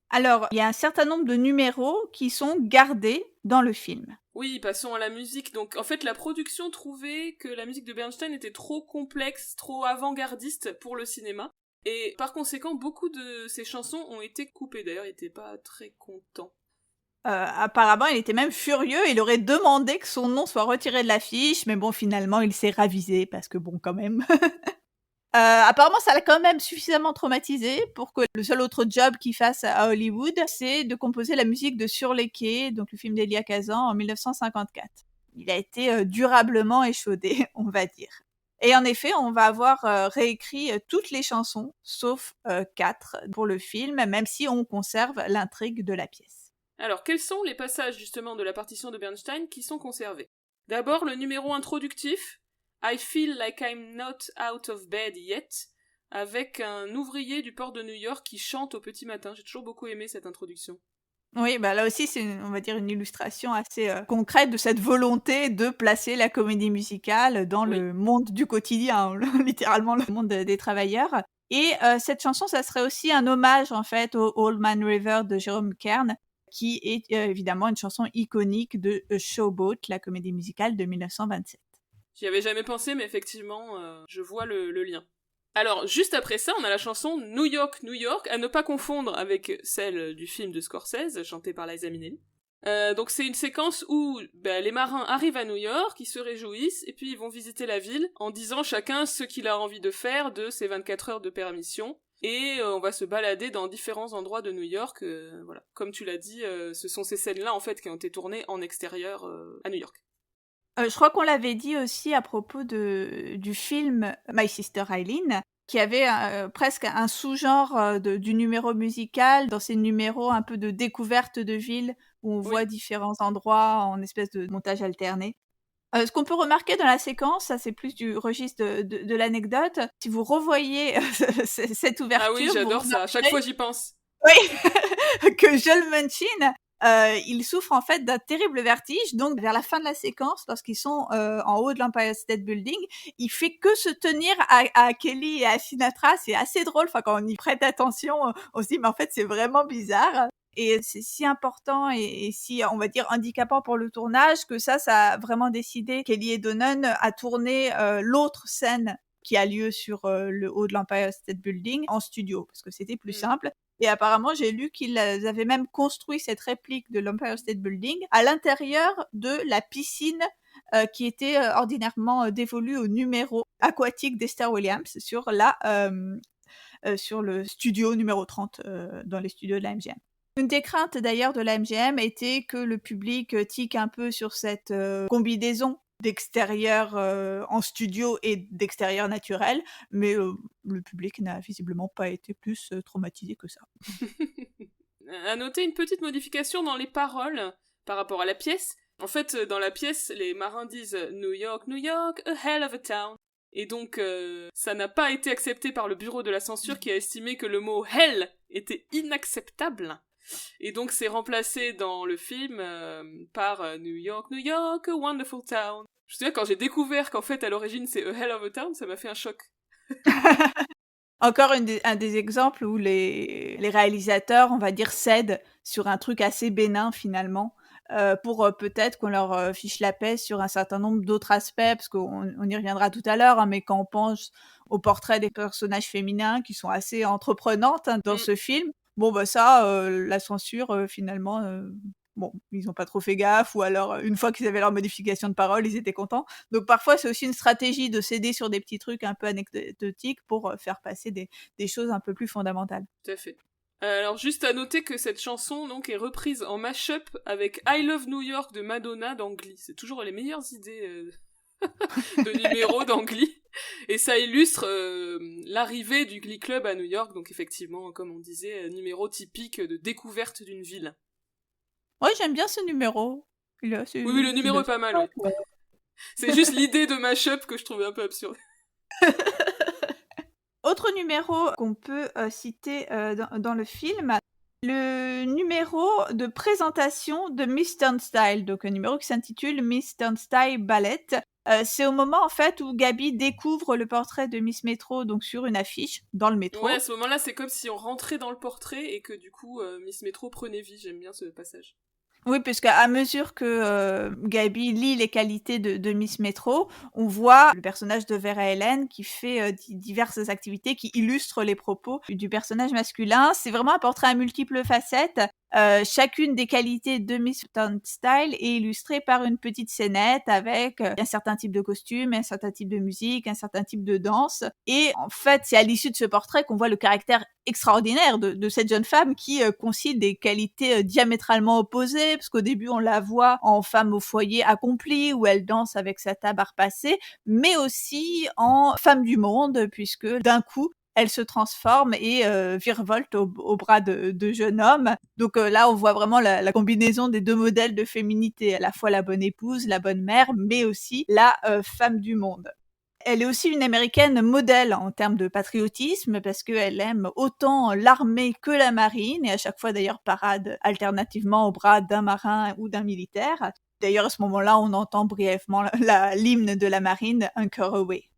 Alors, il y a un certain nombre de numéros qui sont gardés dans le film. Oui, passons à la musique. Donc, en fait, la production trouvait que la musique de Bernstein était trop complexe, trop avant-gardiste pour le cinéma. Et par conséquent, beaucoup de ses chansons ont été coupées. D'ailleurs, il n'était pas très content. Apparemment, il était même furieux. Il aurait demandé que son nom soit retiré de l'affiche, mais bon, finalement, il s'est ravisé parce que bon, quand même. Apparemment, ça l'a quand même suffisamment traumatisé pour que le seul autre job qu'il fasse à Hollywood, c'est de composer la musique de Sur les quais, donc le film d'Elia Kazan en 1954. Il a été durablement échaudé, on va dire. Et en effet, on va avoir réécrit toutes les chansons, sauf 4 pour le film, même si on conserve l'intrigue de la pièce. Alors, quels sont les passages justement de la partition de Bernstein qui sont conservés ? D'abord, le numéro introductif, I feel like I'm not out of bed yet, avec un ouvrier du port de New York qui chante au petit matin. J'ai toujours beaucoup aimé cette introduction. Oui, là aussi, c'est, on va dire, une illustration assez concrète de cette volonté de placer la comédie musicale dans le monde du quotidien, littéralement le monde des travailleurs. Et cette chanson, ça serait aussi un hommage, en fait, au Old Man River de Jerome Kern, qui est évidemment une chanson iconique de Showboat, la comédie musicale de 1927. J'y avais jamais pensé, mais effectivement, je vois le lien. Alors, juste après ça, on a la chanson New York, New York, à ne pas confondre avec celle du film de Scorsese, chantée par Liza Minnelli. Donc c'est une séquence où les marins arrivent à New York, ils se réjouissent, et puis ils vont visiter la ville en disant chacun ce qu'il a envie de faire de ces 24 heures de permission. Et on va se balader dans différents endroits de New York. Voilà. Comme tu l'as dit, ce sont ces scènes-là en fait qui ont été tournées en extérieur à New York. Je crois qu'on l'avait dit aussi à propos du film My Sister Eileen, qui avait presque un sous-genre du numéro musical, dans ces numéros un peu de découverte de ville, où on voit différents endroits en espèce de montage alterné. Ce qu'on peut remarquer dans la séquence, ça c'est plus du registre de l'anecdote, si vous revoyez cette ouverture... Ah oui, j'adore ça, à chaque fois j'y pense. Oui, que Joel Munchin, il souffre en fait d'un terrible vertige, donc vers la fin de la séquence, lorsqu'ils sont en haut de l'Empire State Building, il fait que se tenir à Kelly et à Sinatra. C'est assez drôle, enfin quand on y prête attention, on se dit mais en fait c'est vraiment bizarre. Et c'est si important et si, on va dire, handicapant pour le tournage que ça a vraiment décidé Kelly et Donen à tourner l'autre scène qui a lieu sur le haut de l'Empire State Building en studio, parce que c'était plus simple. Et apparemment, j'ai lu qu'ils avaient même construit cette réplique de l'Empire State Building à l'intérieur de la piscine qui était ordinairement dévolue au numéro aquatique d'Esther Williams sur le studio numéro 30 dans les studios de la MGM. Une des craintes d'ailleurs de la MGM était que le public tique un peu sur cette combinaison d'extérieur en studio et d'extérieur naturel, mais le public n'a visiblement pas été plus traumatisé que ça. À noter une petite modification dans les paroles par rapport à la pièce. En fait, dans la pièce, les marins disent « New York, New York, a hell of a town ». Et donc, ça n'a pas été accepté par le bureau de la censure qui a estimé que le mot « hell » était inacceptable. Et donc c'est remplacé dans le film par New York, New York, a wonderful town. Je me souviens quand j'ai découvert qu'en fait à l'origine c'est a hell of a town, ça m'a fait un choc. Encore un des exemples où les réalisateurs, on va dire, cèdent sur un truc assez bénin finalement, pour peut-être qu'on leur fiche la paix sur un certain nombre d'autres aspects, parce qu'on y reviendra tout à l'heure, hein, mais quand on pense au portrait des personnages féminins qui sont assez entreprenantes dans ce film, bon bah ça, la censure finalement, bon, ils ont pas trop fait gaffe, ou alors une fois qu'ils avaient leur modification de parole, ils étaient contents. Donc parfois c'est aussi une stratégie de céder sur des petits trucs un peu anecdotiques pour faire passer des choses un peu plus fondamentales. Tout à fait. Alors juste à noter que cette chanson donc est reprise en mash-up avec I Love New York de Madonna dans Glee. C'est toujours les meilleures idées de numéros dans Glee. Et ça illustre l'arrivée du Glee Club à New York, donc effectivement, comme on disait, numéro typique de découverte d'une ville. Ouais, j'aime bien ce numéro. Oui, le numéro est pas mal, oui. Ouais. C'est juste l'idée de mash-up que je trouvais un peu absurde. Autre numéro qu'on peut citer dans le film, le numéro de présentation de Miss Turnstile, donc un numéro qui s'intitule Miss Turnstile Ballet. C'est au moment en fait où Gabi découvre le portrait de Miss Metro donc sur une affiche dans le métro. Ouais, à ce moment-là, c'est comme si on rentrait dans le portrait et que du coup Miss Metro prenait vie. J'aime bien ce passage. Oui, puisqu'à mesure que Gabi lit les qualités de Miss Metro, on voit le personnage de Vera Ellen qui fait diverses activités qui illustrent les propos du personnage masculin. C'est vraiment un portrait à multiples facettes. Chacune des qualités de Miss Turnstile est illustrée par une petite scénette avec un certain type de costume, un certain type de musique, un certain type de danse. Et en fait, c'est à l'issue de ce portrait qu'on voit le caractère extraordinaire de cette jeune femme qui concilie des qualités diamétralement opposées, parce qu'au début on la voit en femme au foyer accomplie où elle danse avec sa table à repasser, mais aussi en femme du monde, puisque d'un coup elle se transforme et virevolte au bras de jeune homme. Donc là, on voit vraiment la combinaison des deux modèles de féminité, à la fois la bonne épouse, la bonne mère, mais aussi la femme du monde. Elle est aussi une américaine modèle en termes de patriotisme, parce qu'elle aime autant l'armée que la marine, et à chaque fois d'ailleurs parade alternativement au bras d'un marin ou d'un militaire. D'ailleurs, à ce moment-là, on entend brièvement l'hymne de la marine, Anchor Away.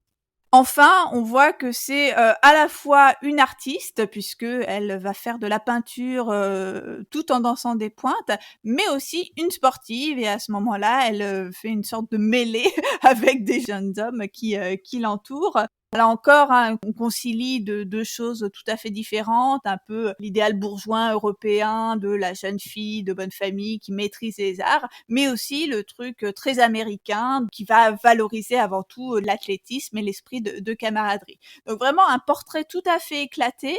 Enfin, on voit que c'est à la fois une artiste, puisque elle va faire de la peinture tout en dansant des pointes, mais aussi une sportive. Et à ce moment-là, elle fait une sorte de mêlée avec des jeunes hommes qui l'entourent. Là encore, hein, on concilie deux choses tout à fait différentes, un peu l'idéal bourgeois européen de la jeune fille de bonne famille qui maîtrise les arts, mais aussi le truc très américain qui va valoriser avant tout l'athlétisme et l'esprit de camaraderie. Donc vraiment un portrait tout à fait éclaté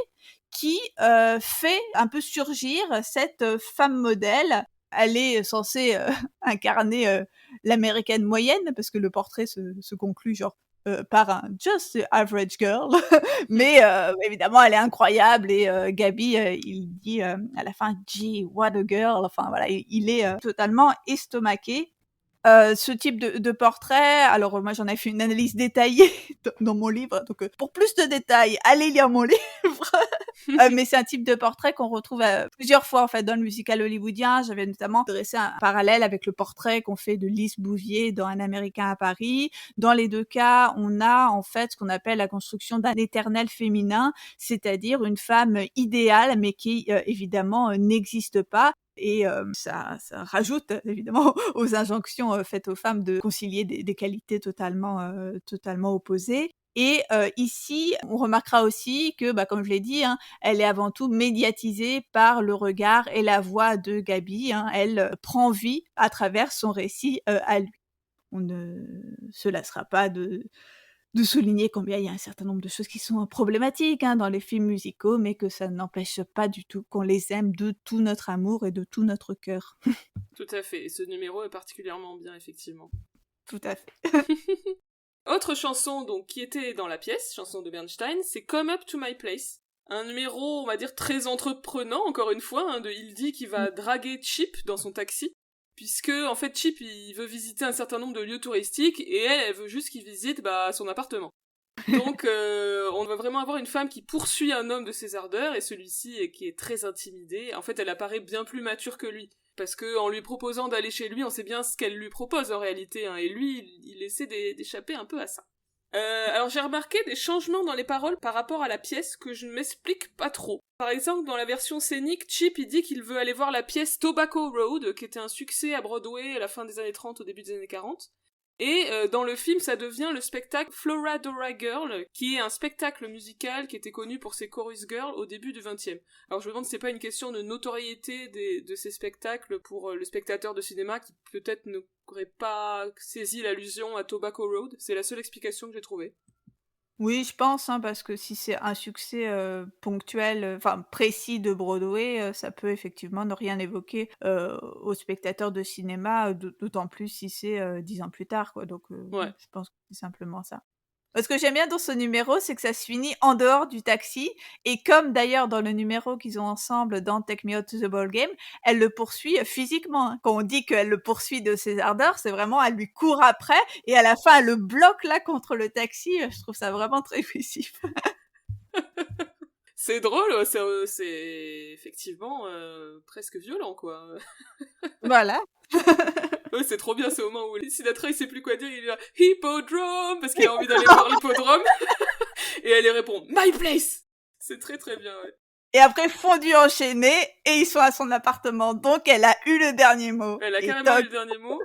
qui fait un peu surgir cette femme modèle. Elle est censée incarner l'américaine moyenne, parce que le portrait se conclut genre par un just average girl, mais évidemment elle est incroyable et Gabi il dit à la fin gee what a girl, enfin voilà, il est totalement estomaqué. Ce type de portrait, alors moi j'en ai fait une analyse détaillée dans mon livre, donc pour plus de détails, allez lire mon livre. Mais c'est un type de portrait qu'on retrouve plusieurs fois en fait dans le musical hollywoodien. J'avais notamment dressé un parallèle avec le portrait qu'on fait de Lise Bouvier dans Un Américain à Paris. Dans les deux cas, on a en fait ce qu'on appelle la construction d'un éternel féminin, c'est-à-dire une femme idéale mais qui évidemment n'existe pas. Et ça rajoute évidemment aux injonctions faites aux femmes de concilier des qualités totalement opposées. Et ici, on remarquera aussi que, comme je l'ai dit, hein, elle est avant tout médiatisée par le regard et la voix de Gabi. Hein. Elle prend vie à travers son récit à lui. On ne se lassera pas de souligner combien il y a un certain nombre de choses qui sont problématiques hein, dans les films musicaux, mais que ça n'empêche pas du tout qu'on les aime de tout notre amour et de tout notre cœur. Tout à fait, et ce numéro est particulièrement bien, effectivement. Tout à fait. Autre chanson donc qui était dans la pièce, chanson de Bernstein, c'est Come Up to My Place. Un numéro, on va dire, très entreprenant, encore une fois, hein, de Hildy qui va draguer Chip dans son taxi. Puisque, en fait, Chip, il veut visiter un certain nombre de lieux touristiques, et elle veut juste qu'il visite, son appartement. Donc, on va vraiment avoir une femme qui poursuit un homme de ses ardeurs, et celui-ci, qui est très intimidé, en fait, elle apparaît bien plus mature que lui. Parce que, en lui proposant d'aller chez lui, on sait bien ce qu'elle lui propose, en réalité, hein, et lui, il essaie d'échapper un peu à ça. Alors j'ai remarqué des changements dans les paroles par rapport à la pièce que je ne m'explique pas trop. Par exemple, dans la version scénique, Chip il dit qu'il veut aller voir la pièce Tobacco Road, qui était un succès à Broadway à la fin des années 30, au début des années 40. Et dans le film, ça devient le spectacle Floradora Girl, qui est un spectacle musical qui était connu pour ses chorus girls au début du XXe. Alors je me demande si c'est pas une question de notoriété de ces spectacles pour le spectateur de cinéma qui peut-être n'aurait pas saisi l'allusion à Tobacco Road. C'est la seule explication que j'ai trouvée. Oui, je pense, hein, parce que si c'est un succès ponctuel, enfin précis de Broadway, ça peut effectivement ne rien évoquer aux spectateurs de cinéma, d'autant plus si c'est 10 ans plus tard, quoi. Donc, Ouais. je pense que c'est simplement ça. Ce que j'aime bien dans ce numéro, c'est que ça se finit en dehors du taxi. Et comme d'ailleurs dans le numéro qu'ils ont ensemble dans Take Me Out to the Ball Game, elle le poursuit physiquement. Hein. Quand on dit qu'elle le poursuit de ses ardeurs, c'est vraiment, elle lui court après. Et à la fin, elle le bloque là contre le taxi. Je trouve ça vraiment très jouissif. C'est drôle, c'est effectivement presque violent, quoi. Voilà. Ouais, c'est trop bien ce moment où Sinatra il sait plus quoi dire, il dit « Hippodrome !» parce qu'il a envie d'aller voir l'hippodrome. Et elle lui répond « My place !» C'est très très bien, ouais. Et après, fondu enchaîné, et ils sont à son appartement. Donc, elle a eu le dernier mot. Elle a carrément eu le dernier mot.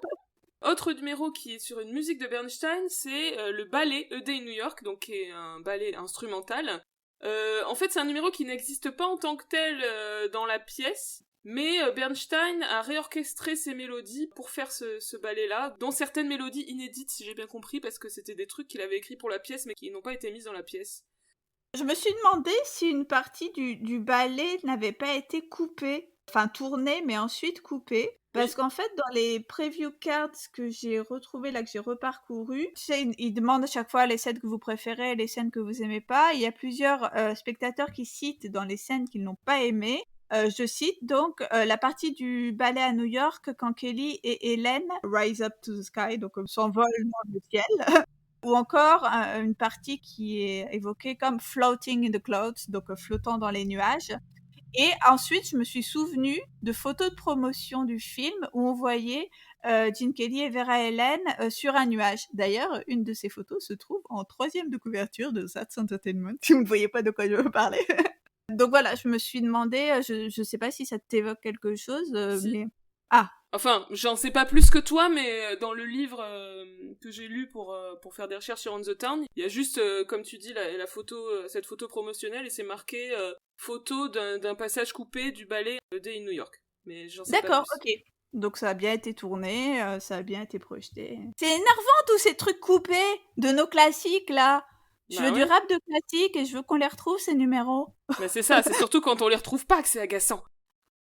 Autre numéro qui est sur une musique de Bernstein, c'est le ballet A Day in New York, donc qui est un ballet instrumental. En fait, c'est un numéro qui n'existe pas en tant que tel dans la pièce, mais Bernstein a réorchestré ses mélodies pour faire ce ballet-là, dont certaines mélodies inédites, si j'ai bien compris, parce que c'était des trucs qu'il avait écrits pour la pièce, mais qui n'ont pas été mises dans la pièce. Je me suis demandé si une partie du ballet n'avait pas été coupée, enfin tournée, mais ensuite coupée. Parce qu'en fait, dans les preview cards que j'ai retrouvées, là, que j'ai reparcouru, tu sais, ils demandent à chaque fois les scènes que vous préférez et les scènes que vous aimez pas. Il y a plusieurs spectateurs qui citent dans les scènes qu'ils n'ont pas aimées. Je cite donc la partie du ballet à New York quand Kelly et Hélène rise up to the sky, donc s'envolent dans le ciel. Ou encore une partie qui est évoquée comme floating in the clouds, donc flottant dans les nuages. Et ensuite, je me suis souvenue de photos de promotion du film où on voyait Gene Kelly et Vera Ellen sur un nuage. D'ailleurs, une de ces photos se trouve en 3e de couverture de That's Entertainment, si vous ne voyez pas de quoi je veux parler. Donc voilà, je me suis demandé, je sais pas si ça t'évoque quelque chose, Si. mais... Ah, Enfin, j'en sais pas plus que toi, mais dans le livre que j'ai lu pour faire des recherches sur On the Town, il y a juste, comme tu dis, la photo, cette photo promotionnelle, et c'est marqué photo d'un passage coupé du ballet A Day in New York. Mais j'en sais pas d'accord, plus. ok. Donc ça a bien été tourné, ça a bien été projeté. C'est énervant tous ces trucs coupés de nos classiques là. Je Bah veux du ouais. rap de classique et je veux qu'on les retrouve ces numéros. Bah c'est ça, c'est surtout quand on les retrouve pas que c'est agaçant.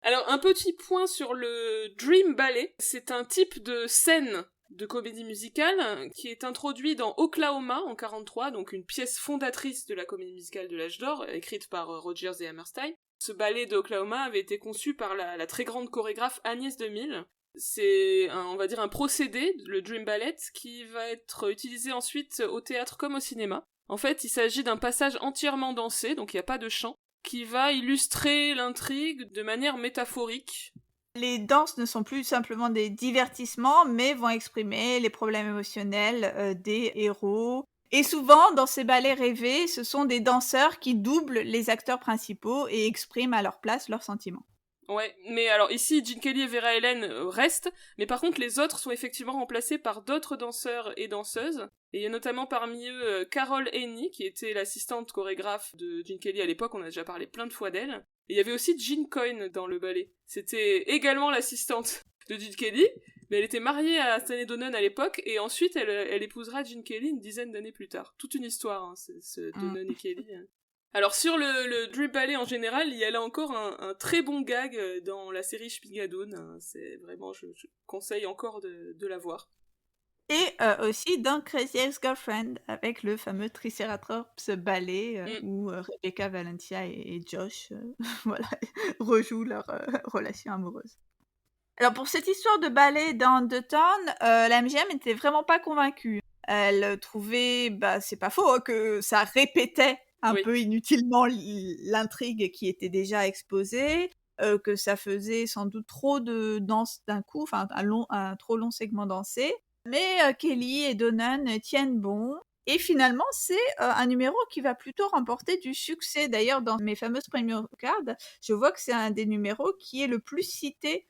Alors, un petit point sur le Dream Ballet. C'est un type de scène de comédie musicale qui est introduit dans Oklahoma en 43, donc une pièce fondatrice de la comédie musicale de l'âge d'or, écrite par Rodgers et Hammerstein. Ce ballet d'Oklahoma avait été conçu par la très grande chorégraphe Agnès Demille. C'est, on va dire, un procédé, le Dream Ballet, qui va être utilisé ensuite au théâtre comme au cinéma. En fait, il s'agit d'un passage entièrement dansé, donc il n'y a pas de chant, qui va illustrer l'intrigue de manière métaphorique. Les danses ne sont plus simplement des divertissements, mais vont exprimer les problèmes émotionnels des héros. Et souvent, dans ces ballets rêvés, ce sont des danseurs qui doublent les acteurs principaux et expriment à leur place leurs sentiments. Ouais, mais alors ici, Gene Kelly et Vera Ellen restent, mais par contre les autres sont effectivement remplacés par d'autres danseurs et danseuses. Et il y a notamment parmi eux Carol Haney, qui était l'assistante chorégraphe de Gene Kelly à l'époque, on a déjà parlé plein de fois d'elle. Et il y avait aussi Jean Coyne dans le ballet. C'était également l'assistante de Gene Kelly, mais elle était mariée à Stanley Donen à l'époque, et ensuite elle épousera Gene Kelly une dizaine d'années plus tard. Toute une histoire, hein, ce Donen et Kelly. Alors sur le Dream Ballet en général, il y a là encore un très bon gag dans la série Spigadoon. Hein. C'est vraiment, je conseille encore de la voir. Et aussi dans Crazy Ex-Girlfriend, avec le fameux Triceratops ballet, où Rebecca Valentia et Josh voilà, rejouent leur relation amoureuse. Alors pour cette histoire de ballet dans The Town, la MGM n'était vraiment pas convaincue. Elle trouvait, c'est pas faux, hein, que ça répétait un peu inutilement l'intrigue qui était déjà exposée, que ça faisait sans doute trop de danse d'un coup, enfin un trop long segment dansé. Mais Kelly et Donen tiennent bon. Et finalement, c'est un numéro qui va plutôt remporter du succès. D'ailleurs, dans mes fameuses Premium Cards, je vois que c'est un des numéros qui est le plus cité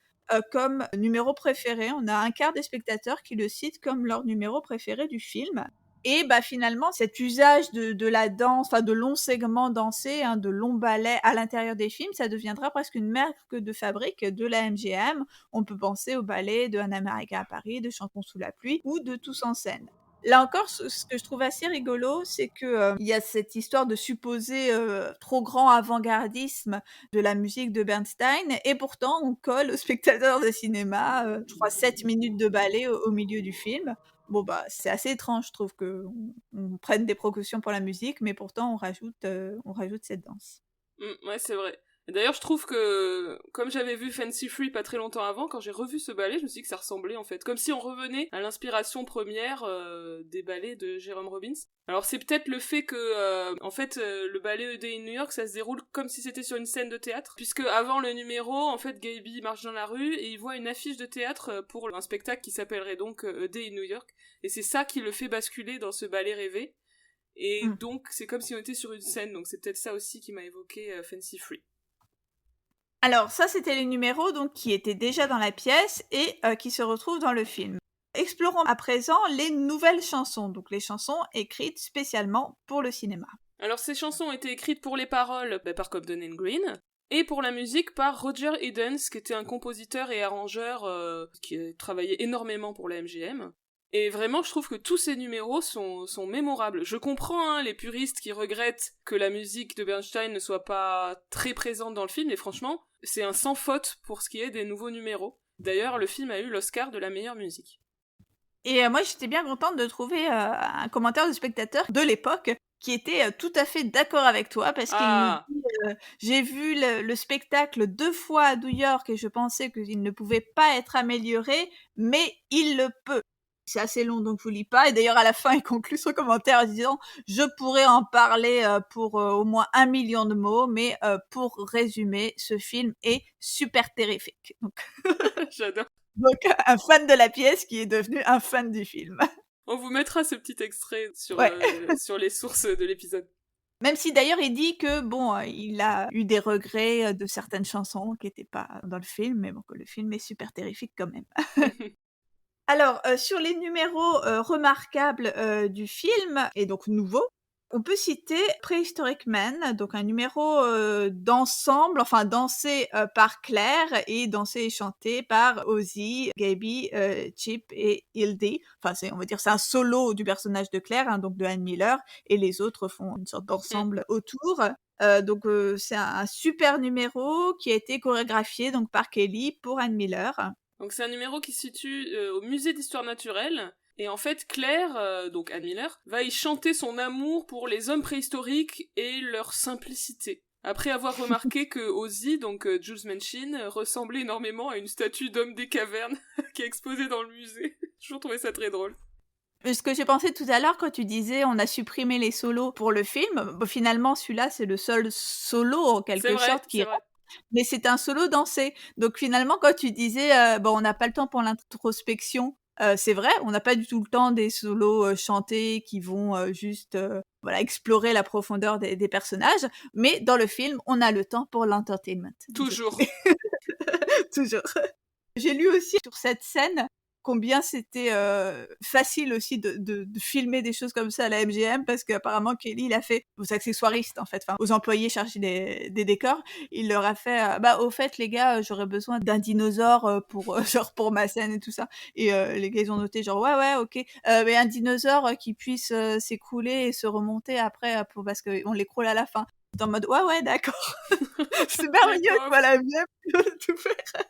comme numéro préféré. On a un quart des spectateurs qui le citent comme leur numéro préféré du film. Et finalement, cet usage de la danse, de longs segments dansés, de longs ballets à l'intérieur des films, ça deviendra presque une marque de fabrique de la MGM. On peut penser au ballet de Un Américain à Paris, de Chantons sous la pluie ou de Tous en scène. Là encore, ce que je trouve assez rigolo, c'est que il y a cette histoire de supposé trop grand avant-gardisme de la musique de Bernstein, et pourtant on colle aux spectateurs de cinéma, je crois 7 minutes de ballet au milieu du film. Bon c'est assez étrange, je trouve qu'on prenne des précautions pour la musique, mais pourtant on rajoute cette danse. Ouais, c'est vrai. Et d'ailleurs, je trouve que, comme j'avais vu Fancy Free pas très longtemps avant, quand j'ai revu ce ballet, je me suis dit que ça ressemblait en fait. Comme si on revenait à l'inspiration première des ballets de Jerome Robbins. Alors c'est peut-être le fait que, en fait, le ballet A Day in New York, ça se déroule comme si c'était sur une scène de théâtre. Puisque avant le numéro, en fait, Gaby marche dans la rue et il voit une affiche de théâtre pour un spectacle qui s'appellerait donc A Day in New York. Et c'est ça qui le fait basculer dans ce ballet rêvé. Et donc, c'est comme si on était sur une scène, donc c'est peut-être ça aussi qui m'a évoqué Fancy Free. Alors, ça, c'était les numéros donc, qui étaient déjà dans la pièce et qui se retrouvent dans le film. Explorons à présent les nouvelles chansons, donc les chansons écrites spécialement pour le cinéma. Alors, ces chansons ont été écrites pour les paroles par Cobden and Green, et pour la musique par Roger Edens, qui était un compositeur et arrangeur qui a travaillé énormément pour la MGM. Et vraiment, je trouve que tous ces numéros sont mémorables. Je comprends les puristes qui regrettent que la musique de Bernstein ne soit pas très présente dans le film, et franchement, c'est un sans faute pour ce qui est des nouveaux numéros. D'ailleurs, le film a eu l'Oscar de la meilleure musique. Et moi, j'étais bien contente de trouver un commentaire de spectateur de l'époque qui était tout à fait d'accord avec toi, parce qu'il nous dit j'ai vu le spectacle 2 fois à New York et je pensais qu'il ne pouvait pas être amélioré, mais il le peut. C'est assez long, donc je vous lis pas. Et d'ailleurs, à la fin, il conclut son commentaire en disant « Je pourrais en parler pour au moins 1 million de mots, mais pour résumer, ce film est super terrifique. » Donc... J'adore. Donc un fan de la pièce qui est devenu un fan du film. On vous mettra ce petit extrait Ouais. sur les sources de l'épisode. Même si d'ailleurs il dit que bon, il a eu des regrets de certaines chansons qui n'étaient pas dans le film, mais bon, que le film est super terrifique quand même. Alors, sur les numéros remarquables du film, et donc nouveaux, on peut citer Prehistoric Man, donc un numéro d'ensemble, enfin dansé par Claire et dansé et chanté par Ozzy, Gaby, Chip et Hildy. Enfin, on va dire c'est un solo du personnage de Claire, hein, donc de Anne Miller, et les autres font une sorte d'ensemble autour. Donc c'est un super numéro qui a été chorégraphié donc par Kelly pour Anne Miller. Donc c'est un numéro qui se situe au musée d'histoire naturelle. Et en fait, Claire, donc Anne Miller, va y chanter son amour pour les hommes préhistoriques et leur simplicité. Après avoir remarqué que Ozzy, donc Jules Manchin, ressemblait énormément à une statue d'homme des cavernes qui est exposée dans le musée. J'ai toujours trouvé ça très drôle. Ce que j'ai pensé tout à l'heure quand tu disais on a supprimé les solos pour le film, finalement celui-là c'est le seul solo en quelque sorte qui est vrai. Mais c'est un solo dansé. Donc finalement quand tu disais on n'a pas le temps pour l'introspection, c'est vrai, on n'a pas du tout le temps des solos chantés qui vont juste voilà explorer la profondeur des personnages, mais dans le film on a le temps pour l'entertainment. Toujours. Toujours. J'ai lu aussi sur cette scène combien c'était facile aussi de filmer des choses comme ça à la MGM, parce qu'apparemment Kelly il a fait aux accessoiristes en fait, enfin aux employés chargés des décors, il leur a fait au fait les gars j'aurais besoin d'un dinosaure pour genre pour ma scène et tout ça, et les gars ils ont noté genre ouais ok, mais un dinosaure qui puisse s'écrouler et se remonter après parce qu'on l'écroule à la fin. C'est en mode ouais d'accord. C'est merveilleux quoi la MGM tout faire.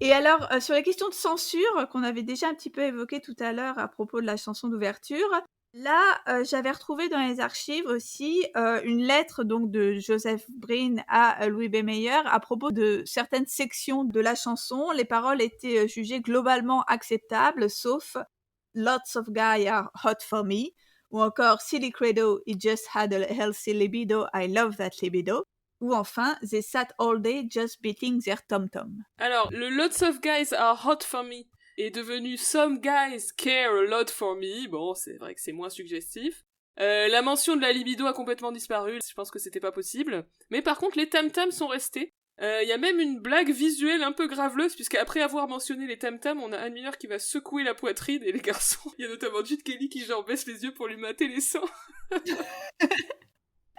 Et alors, sur la question de censure, qu'on avait déjà un petit peu évoquée tout à l'heure à propos de la chanson d'ouverture, là, j'avais retrouvé dans les archives aussi une lettre donc de Joseph Breen à Louis B. Mayer à propos de certaines sections de la chanson. Les paroles étaient jugées globalement acceptables, sauf « Lots of guys are hot for me » ou encore « Silly Credo, it just had a healthy libido, I love that libido » ou enfin « They sat all day just beating their tom-tom ». Alors, le Lots of guys are hot for me est devenu Some guys care a lot for me. Bon, c'est vrai que c'est moins suggestif. La mention de la libido a complètement disparu, je pense que c'était pas possible. Mais par contre, les tam-tams sont restés. Y a même une blague visuelle un peu graveleuse, puisqu'après avoir mentionné les tam-tams, on a Anne Miller qui va secouer la poitrine, et les garçons, il y a notamment Jude Kelly qui genre baisse les yeux pour lui mater les seins.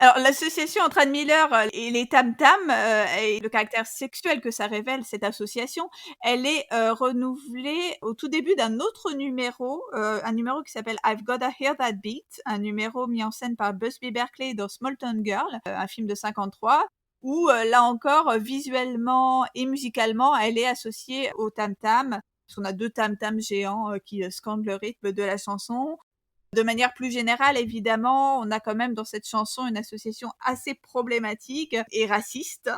Alors, l'association entre Anne Miller et les tam-tams et le caractère sexuel que ça révèle, cette association, elle est renouvelée au tout début d'un autre numéro, un numéro qui s'appelle I've Gotta Hear That Beat, un numéro mis en scène par Busby Berkeley dans Small Town Girl, un film de 53, où là encore, visuellement et musicalement, elle est associée au tam-tam, parce qu'on a 2 tam-tams géants qui scandent le rythme de la chanson. De manière plus générale, évidemment, on a quand même dans cette chanson une association assez problématique et raciste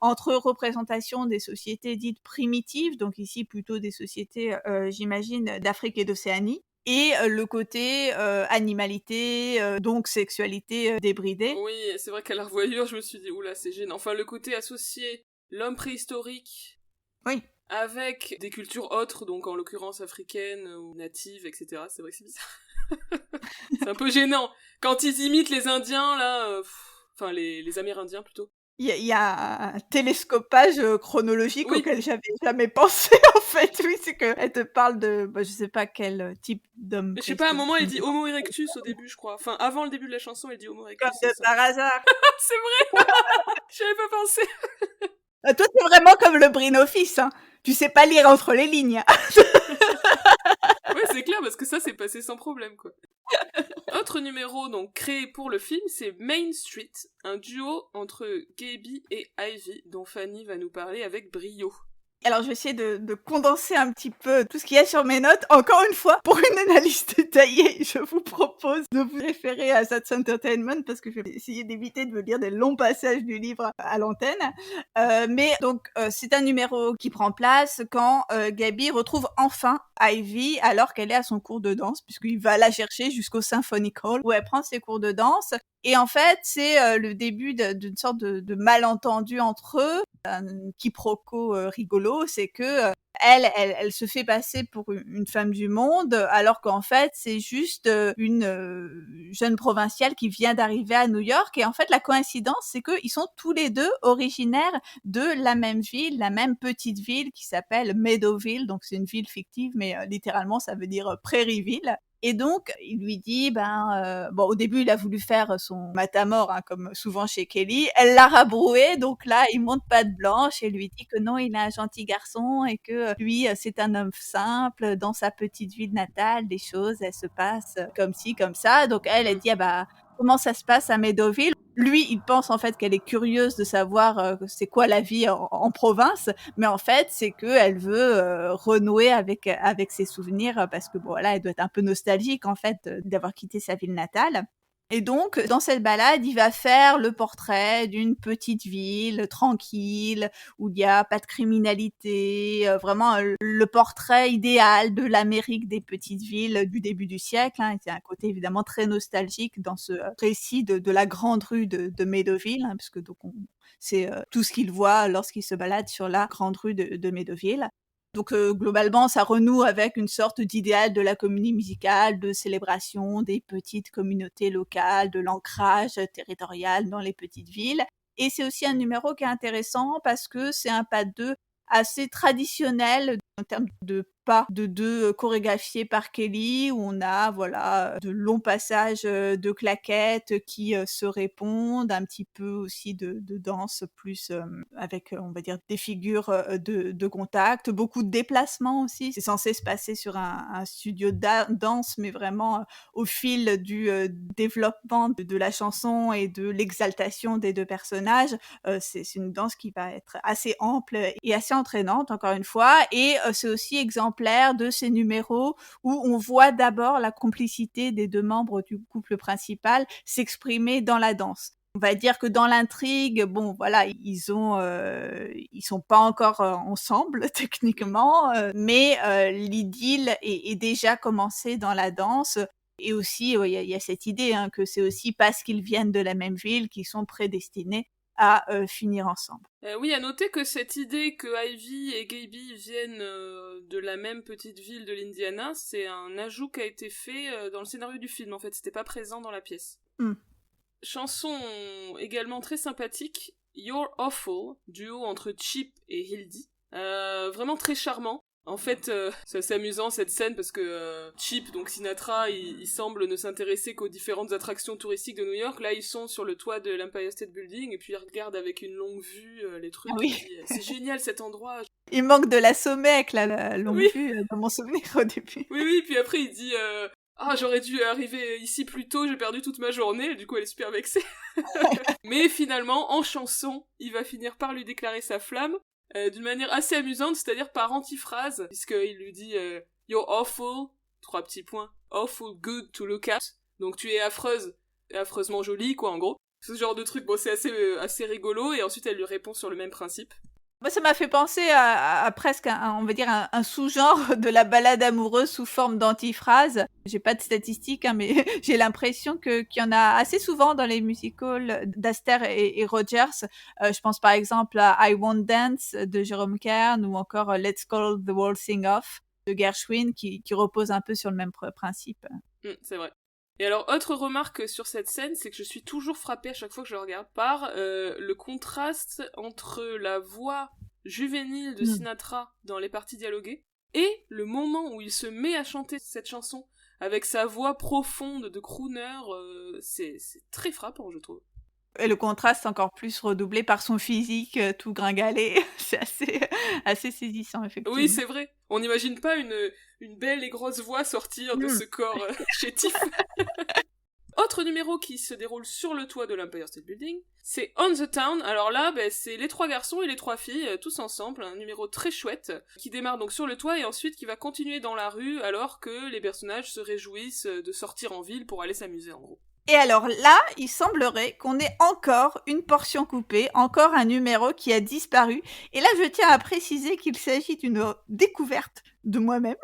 entre représentation des sociétés dites primitives, donc ici plutôt des sociétés, j'imagine, d'Afrique et d'Océanie, et le côté animalité, donc sexualité débridée. Oui, c'est vrai qu'à la revoyure, je me suis dit, oula, c'est gênant. Enfin, le côté associé, l'homme préhistorique, oui, avec des cultures autres, donc en l'occurrence africaines ou natives, etc. C'est vrai que c'est bizarre. C'est un peu gênant. Quand ils imitent les Indiens, là, enfin les Amérindiens plutôt. Il y a un télescopage chronologique Oui. auquel j'avais jamais pensé en fait. Oui, c'est qu'elle te parle de, je sais pas quel type d'homme. Je sais pas, à un moment elle dit Homo erectus au début, je crois. Enfin, avant le début de la chanson, elle dit Homo erectus. Comme de par hasard. C'est vrai. J'avais pas pensé. Toi, t'es vraiment comme le Brinophis, hein. Tu sais pas lire entre les lignes. Ouais, c'est clair, parce que ça, c'est passé sans problème, quoi. Autre numéro, donc, créé pour le film, c'est Main Street, un duo entre Gaby et Ivy, dont Fanny va nous parler avec brio. Alors, je vais essayer de condenser un petit peu tout ce qu'il y a sur mes notes. Encore une fois, pour une analyse détaillée, je vous propose de vous référer à That's Entertainment parce que je vais essayer d'éviter de vous lire des longs passages du livre à l'antenne. Mais donc, c'est un numéro qui prend place quand Gaby retrouve enfin Ivy alors qu'elle est à son cours de danse, puisqu'il va la chercher jusqu'au Symphony Hall où elle prend ses cours de danse. Et en fait, c'est le début d'une sorte de malentendu entre eux. Un quiproquo rigolo, c'est que elle se fait passer pour une femme du monde, alors qu'en fait, c'est juste une jeune provinciale qui vient d'arriver à New York. Et en fait, la coïncidence, c'est qu'ils sont tous les deux originaires de la même ville, la même petite ville qui s'appelle Meadowville. Donc, c'est une ville fictive, mais littéralement, ça veut dire Prairieville. Et donc, il lui dit, bon, au début, il a voulu faire son matamor, hein, comme souvent chez Kelly. Elle l'a rabroué, donc là, il monte patte blanche et lui dit que non, il est un gentil garçon et que lui, c'est un homme simple. Dans sa petite ville natale, les choses, elles se passent comme ci, comme ça. Donc elle dit, comment ça se passe à Meadowville? Lui, il pense en fait qu'elle est curieuse de savoir c'est quoi la vie en province, mais en fait, c'est qu'elle veut renouer avec ses souvenirs parce que bon, voilà, elle doit être un peu nostalgique en fait d'avoir quitté sa ville natale. Et donc, dans cette balade, il va faire le portrait d'une petite ville tranquille, où il n'y a pas de criminalité, vraiment le portrait idéal de l'Amérique des petites villes du début du siècle. Hein. Il y a un côté évidemment très nostalgique dans ce récit de la grande rue de Meadowville, hein, parce que donc c'est tout ce qu'il voit lorsqu'il se balade sur la grande rue de Meadowville. Donc globalement, ça renoue avec une sorte d'idéal de la comédie musicale, de célébration des petites communautés locales, de l'ancrage territorial dans les petites villes. Et c'est aussi un numéro qui est intéressant parce que c'est un pas de deux assez traditionnel en termes de pas de deux chorégraphiés par Kelly, où on a de longs passages de claquettes qui se répondent, un petit peu aussi de danse plus avec, on va dire, des figures de contact, beaucoup de déplacements aussi. C'est censé se passer sur un studio de danse, mais vraiment au fil du développement de la chanson et de l'exaltation des deux personnages, c'est une danse qui va être assez ample et assez entraînante, encore une fois. Et c'est aussi exemplaire de ces numéros où on voit d'abord la complicité des deux membres du couple principal s'exprimer dans la danse. On va dire que dans l'intrigue, bon voilà, ils sont pas encore ensemble techniquement, mais l'idylle est déjà commencée dans la danse. Et aussi, il y a cette idée hein, que c'est aussi parce qu'ils viennent de la même ville qu'ils sont prédestinés à finir ensemble. Oui, à noter que cette idée que Ivy et Gaby viennent de la même petite ville de l'Indiana, c'est un ajout qui a été fait dans le scénario du film, en fait, c'était pas présent dans la pièce. Chanson également très sympathique, You're Awful, duo entre Chip et Hildy. Vraiment très charmant. En fait, c'est assez amusant cette scène parce que Chip, donc Sinatra, il semble ne s'intéresser qu'aux différentes attractions touristiques de New York. Là, ils sont sur le toit de l'Empire State Building et puis ils regardent avec une longue vue les trucs. Oui. C'est génial cet endroit. Il manque de la Somec, là, la longue vue, dans mon souvenir au début. Oui, puis après il dit j'aurais dû arriver ici plus tôt, j'ai perdu toute ma journée, du coup elle est super vexée. Mais finalement, en chanson, il va finir par lui déclarer sa flamme. D'une manière assez amusante, c'est-à-dire par antiphrase, puisqu'il lui dit You're awful, 3 petits points, awful good to look at, donc tu es affreuse, et affreusement jolie, quoi, en gros. Ce genre de truc, bon, c'est assez rigolo, et ensuite elle lui répond sur le même principe. Moi, ça m'a fait penser à presque on va dire un sous-genre de la balade amoureuse sous forme d'antiphrase. J'ai pas de statistiques, hein, mais j'ai l'impression qu'il y en a assez souvent dans les musicals d'Astaire et Rogers. Je pense par exemple à I Won't Dance de Jerome Kern ou encore Let's Call the Whole Thing Off de Gershwin qui repose un peu sur le même principe. C'est vrai. Et alors, autre remarque sur cette scène, c'est que je suis toujours frappée à chaque fois que je la regarde par le contraste entre la voix juvénile de Sinatra dans les parties dialoguées et le moment où il se met à chanter cette chanson avec sa voix profonde de crooner, c'est très frappant, je trouve. Et le contraste encore plus redoublé par son physique tout gringalé. C'est assez saisissant, effectivement. Oui, c'est vrai. On n'imagine pas une belle et grosse voix sortir de ce corps chétif. Autre numéro qui se déroule sur le toit de l'Empire State Building, c'est On the Town. Alors là, c'est les 3 garçons et les 3 filles, tous ensemble, un numéro très chouette, qui démarre donc sur le toit et ensuite qui va continuer dans la rue alors que les personnages se réjouissent de sortir en ville pour aller s'amuser, en gros. Et alors là, il semblerait qu'on ait encore une portion coupée, encore un numéro qui a disparu. Et là, je tiens à préciser qu'il s'agit d'une découverte de moi-même.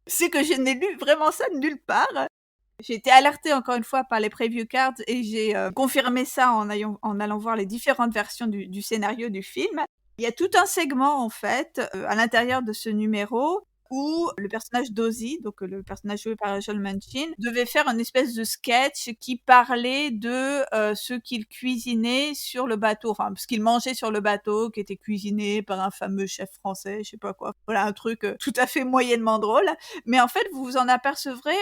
C'est que je n'ai lu vraiment ça de nulle part. J'ai été alertée encore une fois par les preview cards et j'ai confirmé ça en allant voir les différentes versions du scénario du film. Il y a tout un segment en fait à l'intérieur de ce numéro où le personnage d'Ozzy, donc le personnage joué par Joel Manchin, devait faire une espèce de sketch qui parlait de ce qu'il cuisinait sur le bateau, enfin ce qu'il mangeait sur le bateau, qui était cuisiné par un fameux chef français, je sais pas quoi. Voilà un truc tout à fait moyennement drôle. Mais en fait, vous vous en apercevrez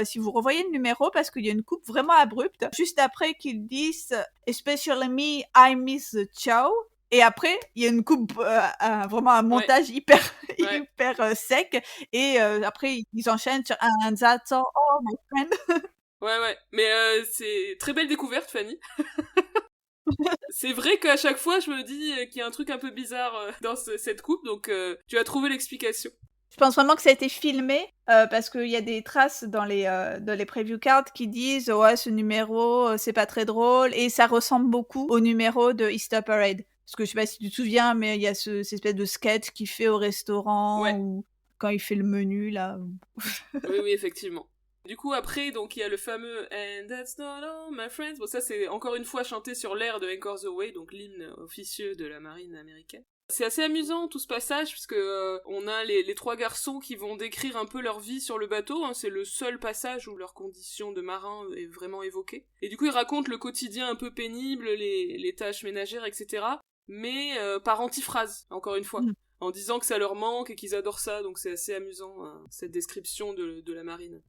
si vous revoyez le numéro parce qu'il y a une coupe vraiment abrupte juste après qu'ils disent "Especially me, I miss the chow". Et après, il y a une coupe, vraiment un montage hyper, hyper sec. Et après, ils enchaînent sur "And that's all, oh my friend". Ouais. Mais c'est très belle découverte, Fanny. C'est vrai qu'à chaque fois, je me dis qu'il y a un truc un peu bizarre dans cette coupe, donc tu as trouvé l'explication. Je pense vraiment que ça a été filmé parce qu'il y a des traces dans les preview cards qui disent ouais ce numéro c'est pas très drôle et ça ressemble beaucoup au numéro de Easter Parade. Parce que je sais pas si tu te souviens, mais il y a cette espèce de sketch qu'il fait au restaurant ou quand il fait le menu là. Oui, effectivement. Du coup, après, donc il y a le fameux "And that's not all, my friends". Bon, ça c'est encore une fois chanté sur l'air de Anchor's Away, donc l'hymne officieux de la marine américaine. C'est assez amusant tout ce passage puisque on a les trois garçons qui vont décrire un peu leur vie sur le bateau, hein. C'est le seul passage où leur condition de marin est vraiment évoquée. Et du coup ils racontent le quotidien un peu pénible, les tâches ménagères, etc. Mais par antiphrase, encore une fois, en disant que ça leur manque et qu'ils adorent ça, donc c'est assez amusant hein, cette description de la marine.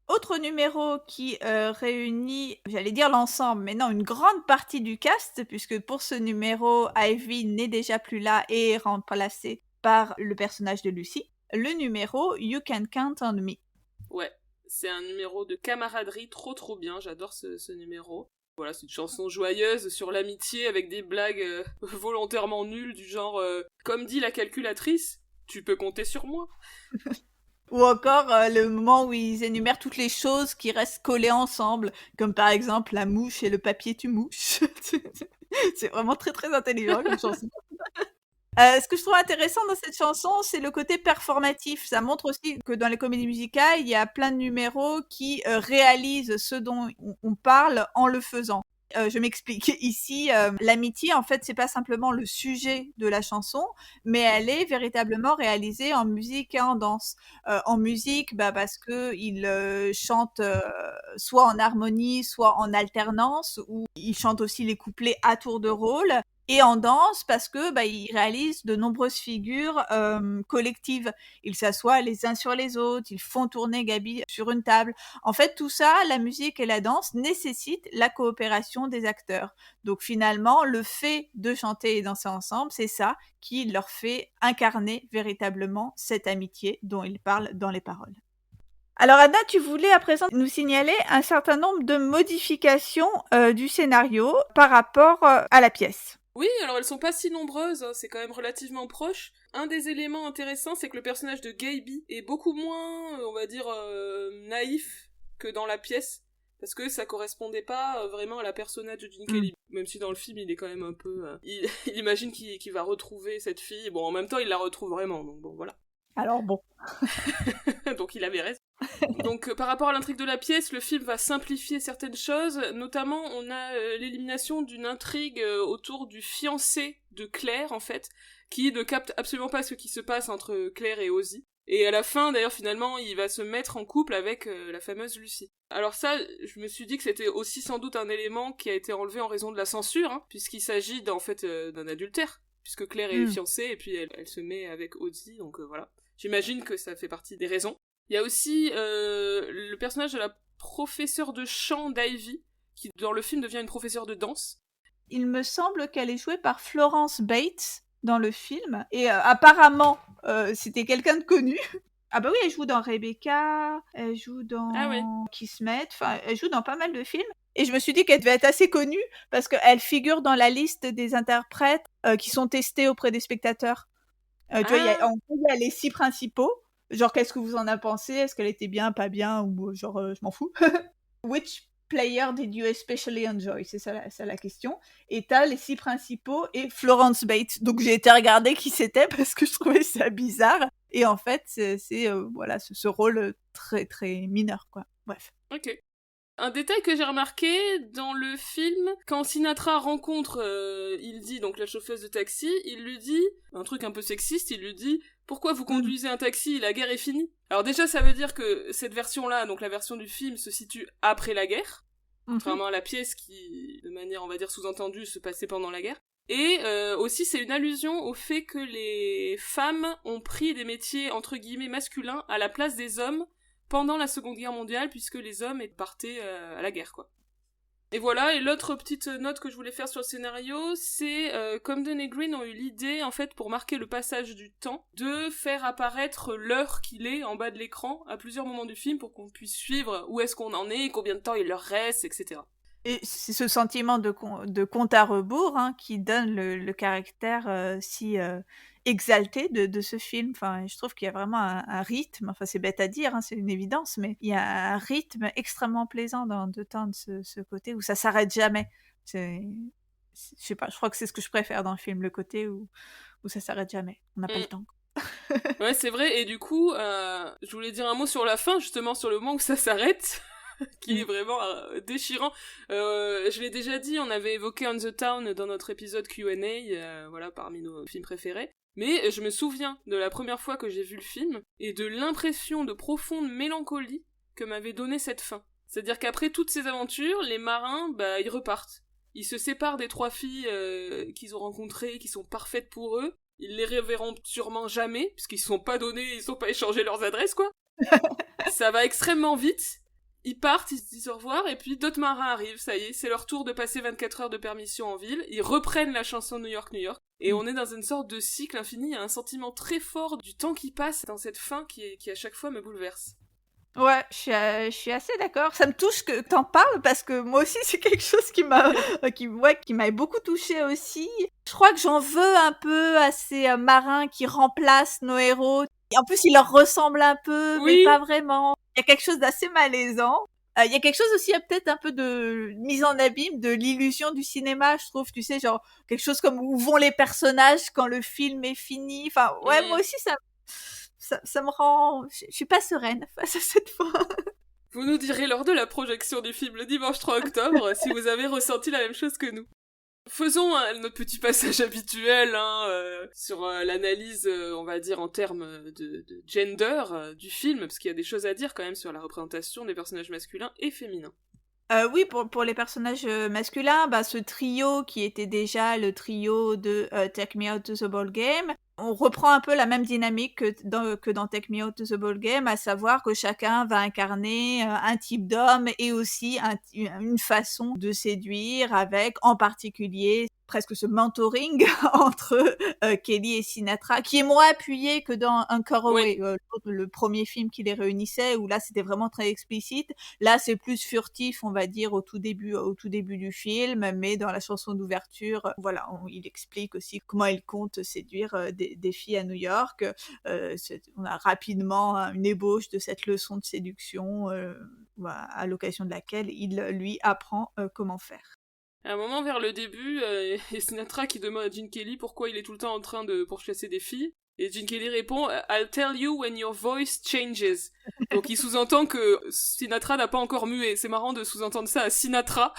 Autre numéro qui réunit, j'allais dire l'ensemble, mais non, une grande partie du cast, puisque pour ce numéro, Ivy n'est déjà plus là et est remplacée par le personnage de Lucy. Le numéro You Can Count on Me. Ouais, c'est un numéro de camaraderie trop bien, j'adore ce numéro. Voilà, c'est une chanson joyeuse sur l'amitié avec des blagues volontairement nulles du genre comme dit la calculatrice, tu peux compter sur moi. Ou encore le moment où ils énumèrent toutes les choses qui restent collées ensemble, comme par exemple la mouche et le papier tu mouches. C'est vraiment très intelligent comme chanson. Ce que je trouve intéressant dans cette chanson, c'est le côté performatif. Ça montre aussi que dans les comédies musicales, il y a plein de numéros qui réalisent ce dont on parle en le faisant. Je m'explique. Ici, l'amitié, en fait, c'est pas simplement le sujet de la chanson, mais elle est véritablement réalisée en musique et en danse. En musique, parce que ils chantent soit en harmonie, soit en alternance, ou ils chantent aussi les couplets à tour de rôle. Et en danse, parce que ils réalisent de nombreuses figures collectives. Ils s'assoient les uns sur les autres, ils font tourner Gabi sur une table. En fait, tout ça, la musique et la danse nécessitent la coopération des acteurs. Donc finalement, le fait de chanter et danser ensemble, c'est ça qui leur fait incarner véritablement cette amitié dont ils parlent dans les paroles. Alors Anna, tu voulais à présent nous signaler un certain nombre de modifications du scénario par rapport à la pièce. Oui, alors elles sont pas si nombreuses, hein, c'est quand même relativement proche. Un des éléments intéressants, c'est que le personnage de Gaby est beaucoup moins, on va dire, naïf que dans la pièce, parce que ça correspondait pas vraiment à la personnage de Gene Kelly. Même si dans le film, il est quand même un peu... il imagine qu'il va retrouver cette fille. Bon, en même temps, il la retrouve vraiment, donc bon, voilà. Alors bon. Donc il avait raison. Donc par rapport à l'intrigue de la pièce, le film va simplifier certaines choses, notamment on a l'élimination d'une intrigue autour du fiancé de Claire en fait, qui ne capte absolument pas ce qui se passe entre Claire et Ozzy. Et à la fin d'ailleurs finalement il va se mettre en couple avec la fameuse Lucy. Alors ça, je me suis dit que c'était aussi sans doute un élément qui a été enlevé en raison de la censure, hein, puisqu'il s'agit en fait d'un adultère, puisque Claire est fiancée et puis elle se met avec Ozzy, donc voilà. J'imagine que ça fait partie des raisons. Il y a aussi le personnage de la professeure de chant d'Ivy, qui dans le film devient une professeure de danse. Il me semble qu'elle est jouée par Florence Bates dans le film, et apparemment c'était quelqu'un de connu. Ah bah oui, elle joue dans Rebecca, elle joue dans Kismet, enfin elle joue dans pas mal de films. Et je me suis dit qu'elle devait être assez connue, parce qu'elle figure dans la liste des interprètes qui sont testés auprès des spectateurs. Tu vois, il y a les 6 principaux. Genre, qu'est-ce que vous en avez pensé? Est-ce qu'elle était bien, pas bien? Ou genre, je m'en fous. Which player did you especially enjoy? C'est ça la question. Et t'as les 6 principaux et Florence Bates. Donc, j'ai été regarder qui c'était parce que je trouvais ça bizarre. Et en fait, c'est voilà, ce rôle très, très mineur, quoi. Bref. Ok. Un détail que j'ai remarqué dans le film, quand Sinatra rencontre, il dit, donc la chauffeuse de taxi, il lui dit, un truc un peu sexiste, il lui dit « Pourquoi vous conduisez un taxi? La guerre est finie ?» Alors déjà, ça veut dire que cette version-là, donc la version du film, se situe après la guerre, contrairement à la pièce qui, de manière, on va dire, sous-entendue, se passait pendant la guerre. Et aussi, c'est une allusion au fait que les femmes ont pris des métiers, entre guillemets, masculins à la place des hommes pendant la Seconde Guerre mondiale, puisque les hommes partaient à la guerre, quoi. Et voilà, et l'autre petite note que je voulais faire sur le scénario, c'est Comden et Green ont eu l'idée, en fait, pour marquer le passage du temps, de faire apparaître l'heure qu'il est en bas de l'écran à plusieurs moments du film pour qu'on puisse suivre où est-ce qu'on en est, combien de temps il leur reste, etc. Et c'est ce sentiment de compte à rebours qui donne le caractère si exalté de ce film. Enfin, je trouve qu'il y a vraiment un rythme, enfin c'est bête à dire, c'est une évidence, mais il y a un rythme extrêmement plaisant dans The Town, ce côté où ça s'arrête jamais. Je sais pas, je crois que c'est ce que je préfère dans le film, le côté où ça s'arrête jamais. On n'a pas le temps. Ouais, c'est vrai, et du coup, je voulais dire un mot sur la fin, justement, sur le moment où ça s'arrête. Qui est vraiment déchirant. Je l'ai déjà dit, on avait évoqué On the Town dans notre épisode Q&A, voilà, parmi nos films préférés. Mais je me souviens de la première fois que j'ai vu le film, et de l'impression de profonde mélancolie que m'avait donné cette fin. C'est-à-dire qu'après toutes ces aventures, les marins, ils repartent. Ils se séparent des 3 filles qu'ils ont rencontrées, qui sont parfaites pour eux. Ils les reverront sûrement jamais, puisqu'ils se sont pas donnés, ils se sont pas échangés leurs adresses, quoi. Ça va extrêmement vite. Ils partent, ils se disent au revoir, et puis d'autres marins arrivent, ça y est, c'est leur tour de passer 24 heures de permission en ville, ils reprennent la chanson New York, New York, et on est dans une sorte de cycle infini, il y a un sentiment très fort du temps qui passe dans cette fin qui à chaque fois me bouleverse. Ouais, je suis assez d'accord. Ça me touche que t'en parles parce que moi aussi c'est quelque chose qui m'a beaucoup touchée aussi. Je crois que j'en veux un peu à ces marins qui remplacent nos héros. Et en plus, ils leur ressemblent un peu, Oui. mais pas vraiment. Il y a quelque chose d'assez malaisant. Il y a quelque chose aussi, peut-être un peu de mise en abîme de l'illusion du cinéma, je trouve. Tu sais, genre quelque chose comme où vont les personnages quand le film est fini. Enfin, ouais, moi aussi ça me rend... Je suis pas sereine face à cette fin. Vous nous direz lors de la projection du film le dimanche 3 octobre si vous avez ressenti la même chose que nous. Faisons notre petit passage habituel sur l'analyse, on va dire, en termes de gender du film, parce qu'il y a des choses à dire quand même sur la représentation des personnages masculins et féminins. Oui, pour les personnages masculins, ce trio qui était déjà le trio de Take Me Out to the Ball Game, on reprend un peu la même dynamique que dans Take Me Out to the Ball Game, à savoir que chacun va incarner un type d'homme et aussi une façon de séduire avec, en particulier, presque ce mentoring entre Kelly et Sinatra, qui est moins appuyé que dans Encore Away, le premier film qui les réunissait, où là c'était vraiment très explicite. Là c'est plus furtif, on va dire, au tout début du film, mais dans la chanson d'ouverture, voilà, il explique aussi comment il compte séduire des filles à New York. On a rapidement une ébauche de cette leçon de séduction à l'occasion de laquelle il lui apprend comment faire. À un moment vers le début, il y a Sinatra qui demande à Gene Kelly pourquoi il est tout le temps en train de pourchasser des filles. Et Gene Kelly répond « I'll tell you when your voice changes ». Donc il sous-entend que Sinatra n'a pas encore mué. C'est marrant de sous-entendre ça à Sinatra.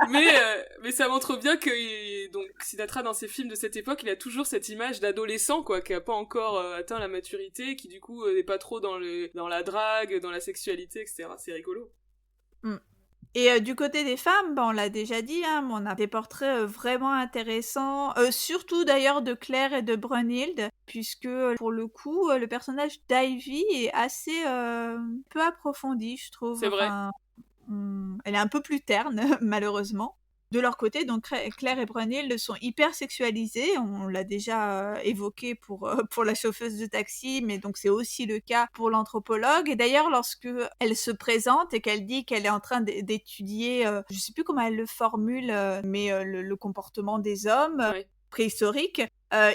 mais ça montre bien que donc Sinatra, dans ses films de cette époque, il a toujours cette image d'adolescent, quoi, qui a pas encore atteint la maturité, qui du coup n'est pas trop dans la drague, dans la sexualité, etc. C'est rigolo. Et du côté des femmes, on l'a déjà dit, on a des portraits vraiment intéressants, surtout d'ailleurs de Claire et de Brunhilde, puisque pour le coup, le personnage d'Ivy est assez peu approfondi, je trouve. C'est vrai. Elle est un peu plus terne, malheureusement. De leur côté, donc Claire et Brunhilde sont hyper sexualisées, on l'a déjà évoqué pour la chauffeuse de taxi, mais donc c'est aussi le cas pour l'anthropologue. Et d'ailleurs, lorsque elle se présente et qu'elle dit qu'elle est en train d'étudier, je sais plus comment elle le formule, mais le comportement des hommes préhistoriques,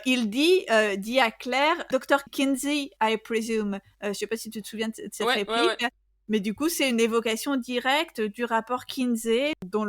il dit à Claire, Dr. Kinsey, I presume. Je sais pas si tu te souviens de cette réplique. Mais du coup, c'est une évocation directe du rapport Kinsey, dont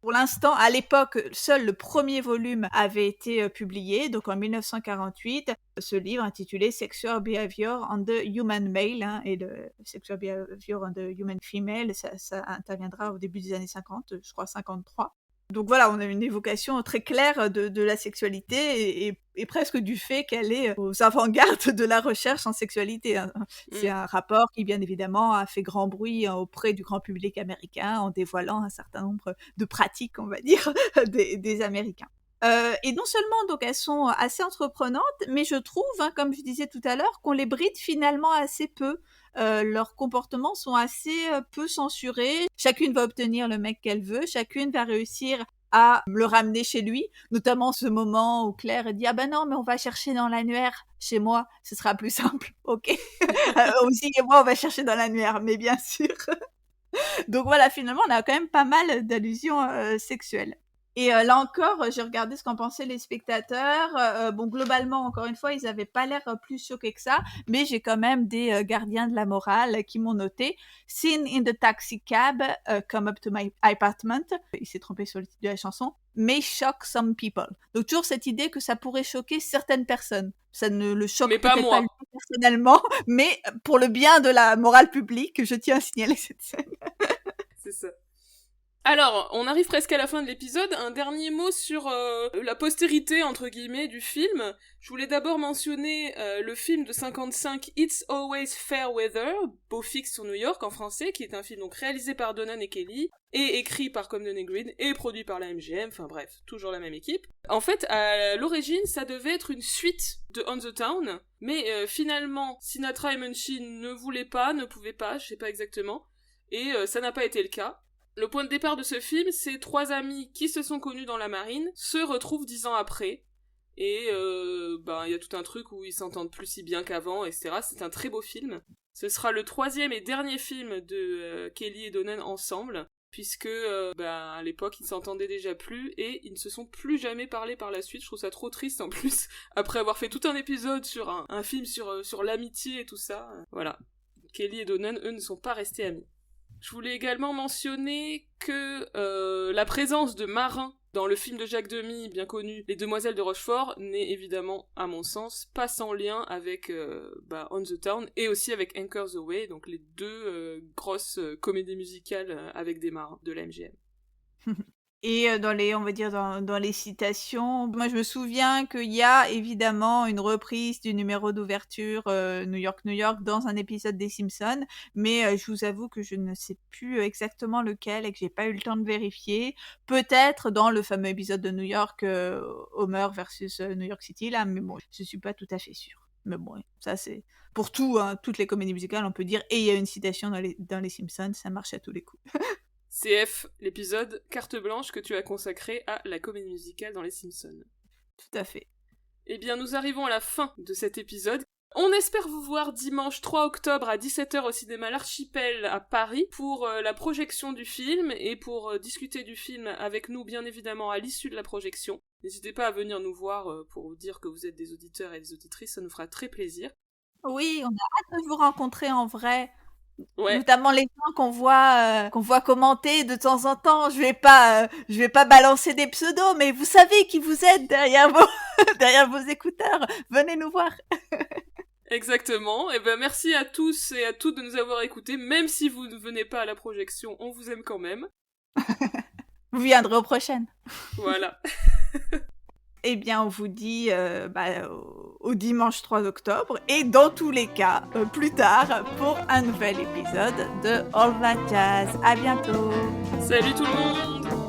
pour l'instant, à l'époque, seul le premier volume avait été publié, donc en 1948, ce livre intitulé Sexual Behavior on the Human Male, et le Sexual Behavior on the Human Female, ça interviendra au début des années 50, je crois 53. Donc voilà, on a une évocation très claire de la sexualité et presque du fait qu'elle est aux avant-gardes de la recherche en sexualité. C'est un rapport qui, bien évidemment, a fait grand bruit auprès du grand public américain en dévoilant un certain nombre de pratiques, on va dire, des Américains. Et non seulement, donc, elles sont assez entreprenantes, mais je trouve, comme je disais tout à l'heure, qu'on les bride finalement assez peu. Leurs comportements sont assez peu censurés. Chacune va obtenir le mec qu'elle veut. Chacune va réussir à le ramener chez lui. Notamment ce moment où Claire dit « Ah ben non, mais on va chercher dans l'annuaire chez moi. Ce sera plus simple. » Ok. Aussi et moi, on va chercher dans l'annuaire, mais bien sûr. Donc voilà, finalement, on a quand même pas mal d'allusions sexuelles. Et là encore, j'ai regardé ce qu'en pensaient les spectateurs. Bon, globalement, encore une fois, ils n'avaient pas l'air plus choqués que ça, mais j'ai quand même des gardiens de la morale qui m'ont noté « Scene in the taxi cab, come up to my apartment ». Il s'est trompé sur le titre de la chanson. « May shock some people ». Donc toujours cette idée que ça pourrait choquer certaines personnes. Ça ne le choque mais peut-être pas lui personnellement, mais pour le bien de la morale publique, je tiens à signaler cette scène. C'est ça. Alors, on arrive presque à la fin de l'épisode. Un dernier mot sur la postérité, entre guillemets, du film. Je voulais d'abord mentionner le film de 55, It's Always Fair Weather, Beau fixe sur New York en français, qui est un film donc réalisé par Donnan et Kelly, et écrit par Comden et Green, et produit par la MGM, enfin bref, toujours la même équipe. En fait, à l'origine, ça devait être une suite de On the Town, mais finalement, Sinatra et Munchin ne voulaient pas, ne pouvaient pas, je sais pas exactement, et ça n'a pas été le cas. Le point de départ de ce film, c'est 3 amis qui se sont connus dans la marine, se retrouvent 10 ans après, et il y a tout un truc où ils s'entendent plus si bien qu'avant, etc. C'est un très beau film. Ce sera le 3e et dernier film de Kelly et Donnan ensemble, puisque à l'époque ils s'entendaient déjà plus, et ils ne se sont plus jamais parlé par la suite. Je trouve ça trop triste en plus, après avoir fait tout un épisode sur un film sur l'amitié et tout ça. Voilà. Kelly et Donnan, eux, ne sont pas restés amis. Je voulais également mentionner que la présence de marins dans le film de Jacques Demy, bien connu, Les Demoiselles de Rochefort, n'est évidemment, à mon sens, pas sans lien avec On the Town, et aussi avec Anchors Aweigh, donc les 2 grosses comédies musicales avec des marins de la MGM. Et dans les citations, moi je me souviens qu'il y a évidemment une reprise du numéro d'ouverture New York, New York dans un épisode des Simpsons, mais je vous avoue que je ne sais plus exactement lequel et que j'ai pas eu le temps de vérifier. Peut-être dans le fameux épisode de New York, Homer versus New York City, là, mais bon, je suis pas tout à fait sûre. Mais bon, ça c'est pour tout, toutes les comédies musicales, on peut dire, et il y a une citation dans les Simpsons, ça marche à tous les coups. CF, l'épisode carte blanche que tu as consacré à la comédie musicale dans Les Simpsons. Tout à fait. Eh bien, nous arrivons à la fin de cet épisode. On espère vous voir dimanche 3 octobre à 17h au cinéma L'Archipel à Paris pour la projection du film et pour discuter du film avec nous, bien évidemment, à l'issue de la projection. N'hésitez pas à venir nous voir pour vous dire que vous êtes des auditeurs et des auditrices, ça nous fera très plaisir. Oui, on a hâte de vous rencontrer en vrai. Ouais. Notamment les gens qu'on voit commenter de temps en temps. Je vais pas balancer des pseudos, mais vous savez qui vous êtes derrière vos écouteurs. Venez nous voir. Exactement. Et ben merci à tous et à toutes de nous avoir écoutés. Même si vous ne venez pas à la projection, on vous aime quand même. Vous viendrez aux prochaines. Voilà. Eh bien, on vous dit au dimanche 3 octobre et dans tous les cas, plus tard, pour un nouvel épisode de All That Jazz. À bientôt. Salut tout le monde.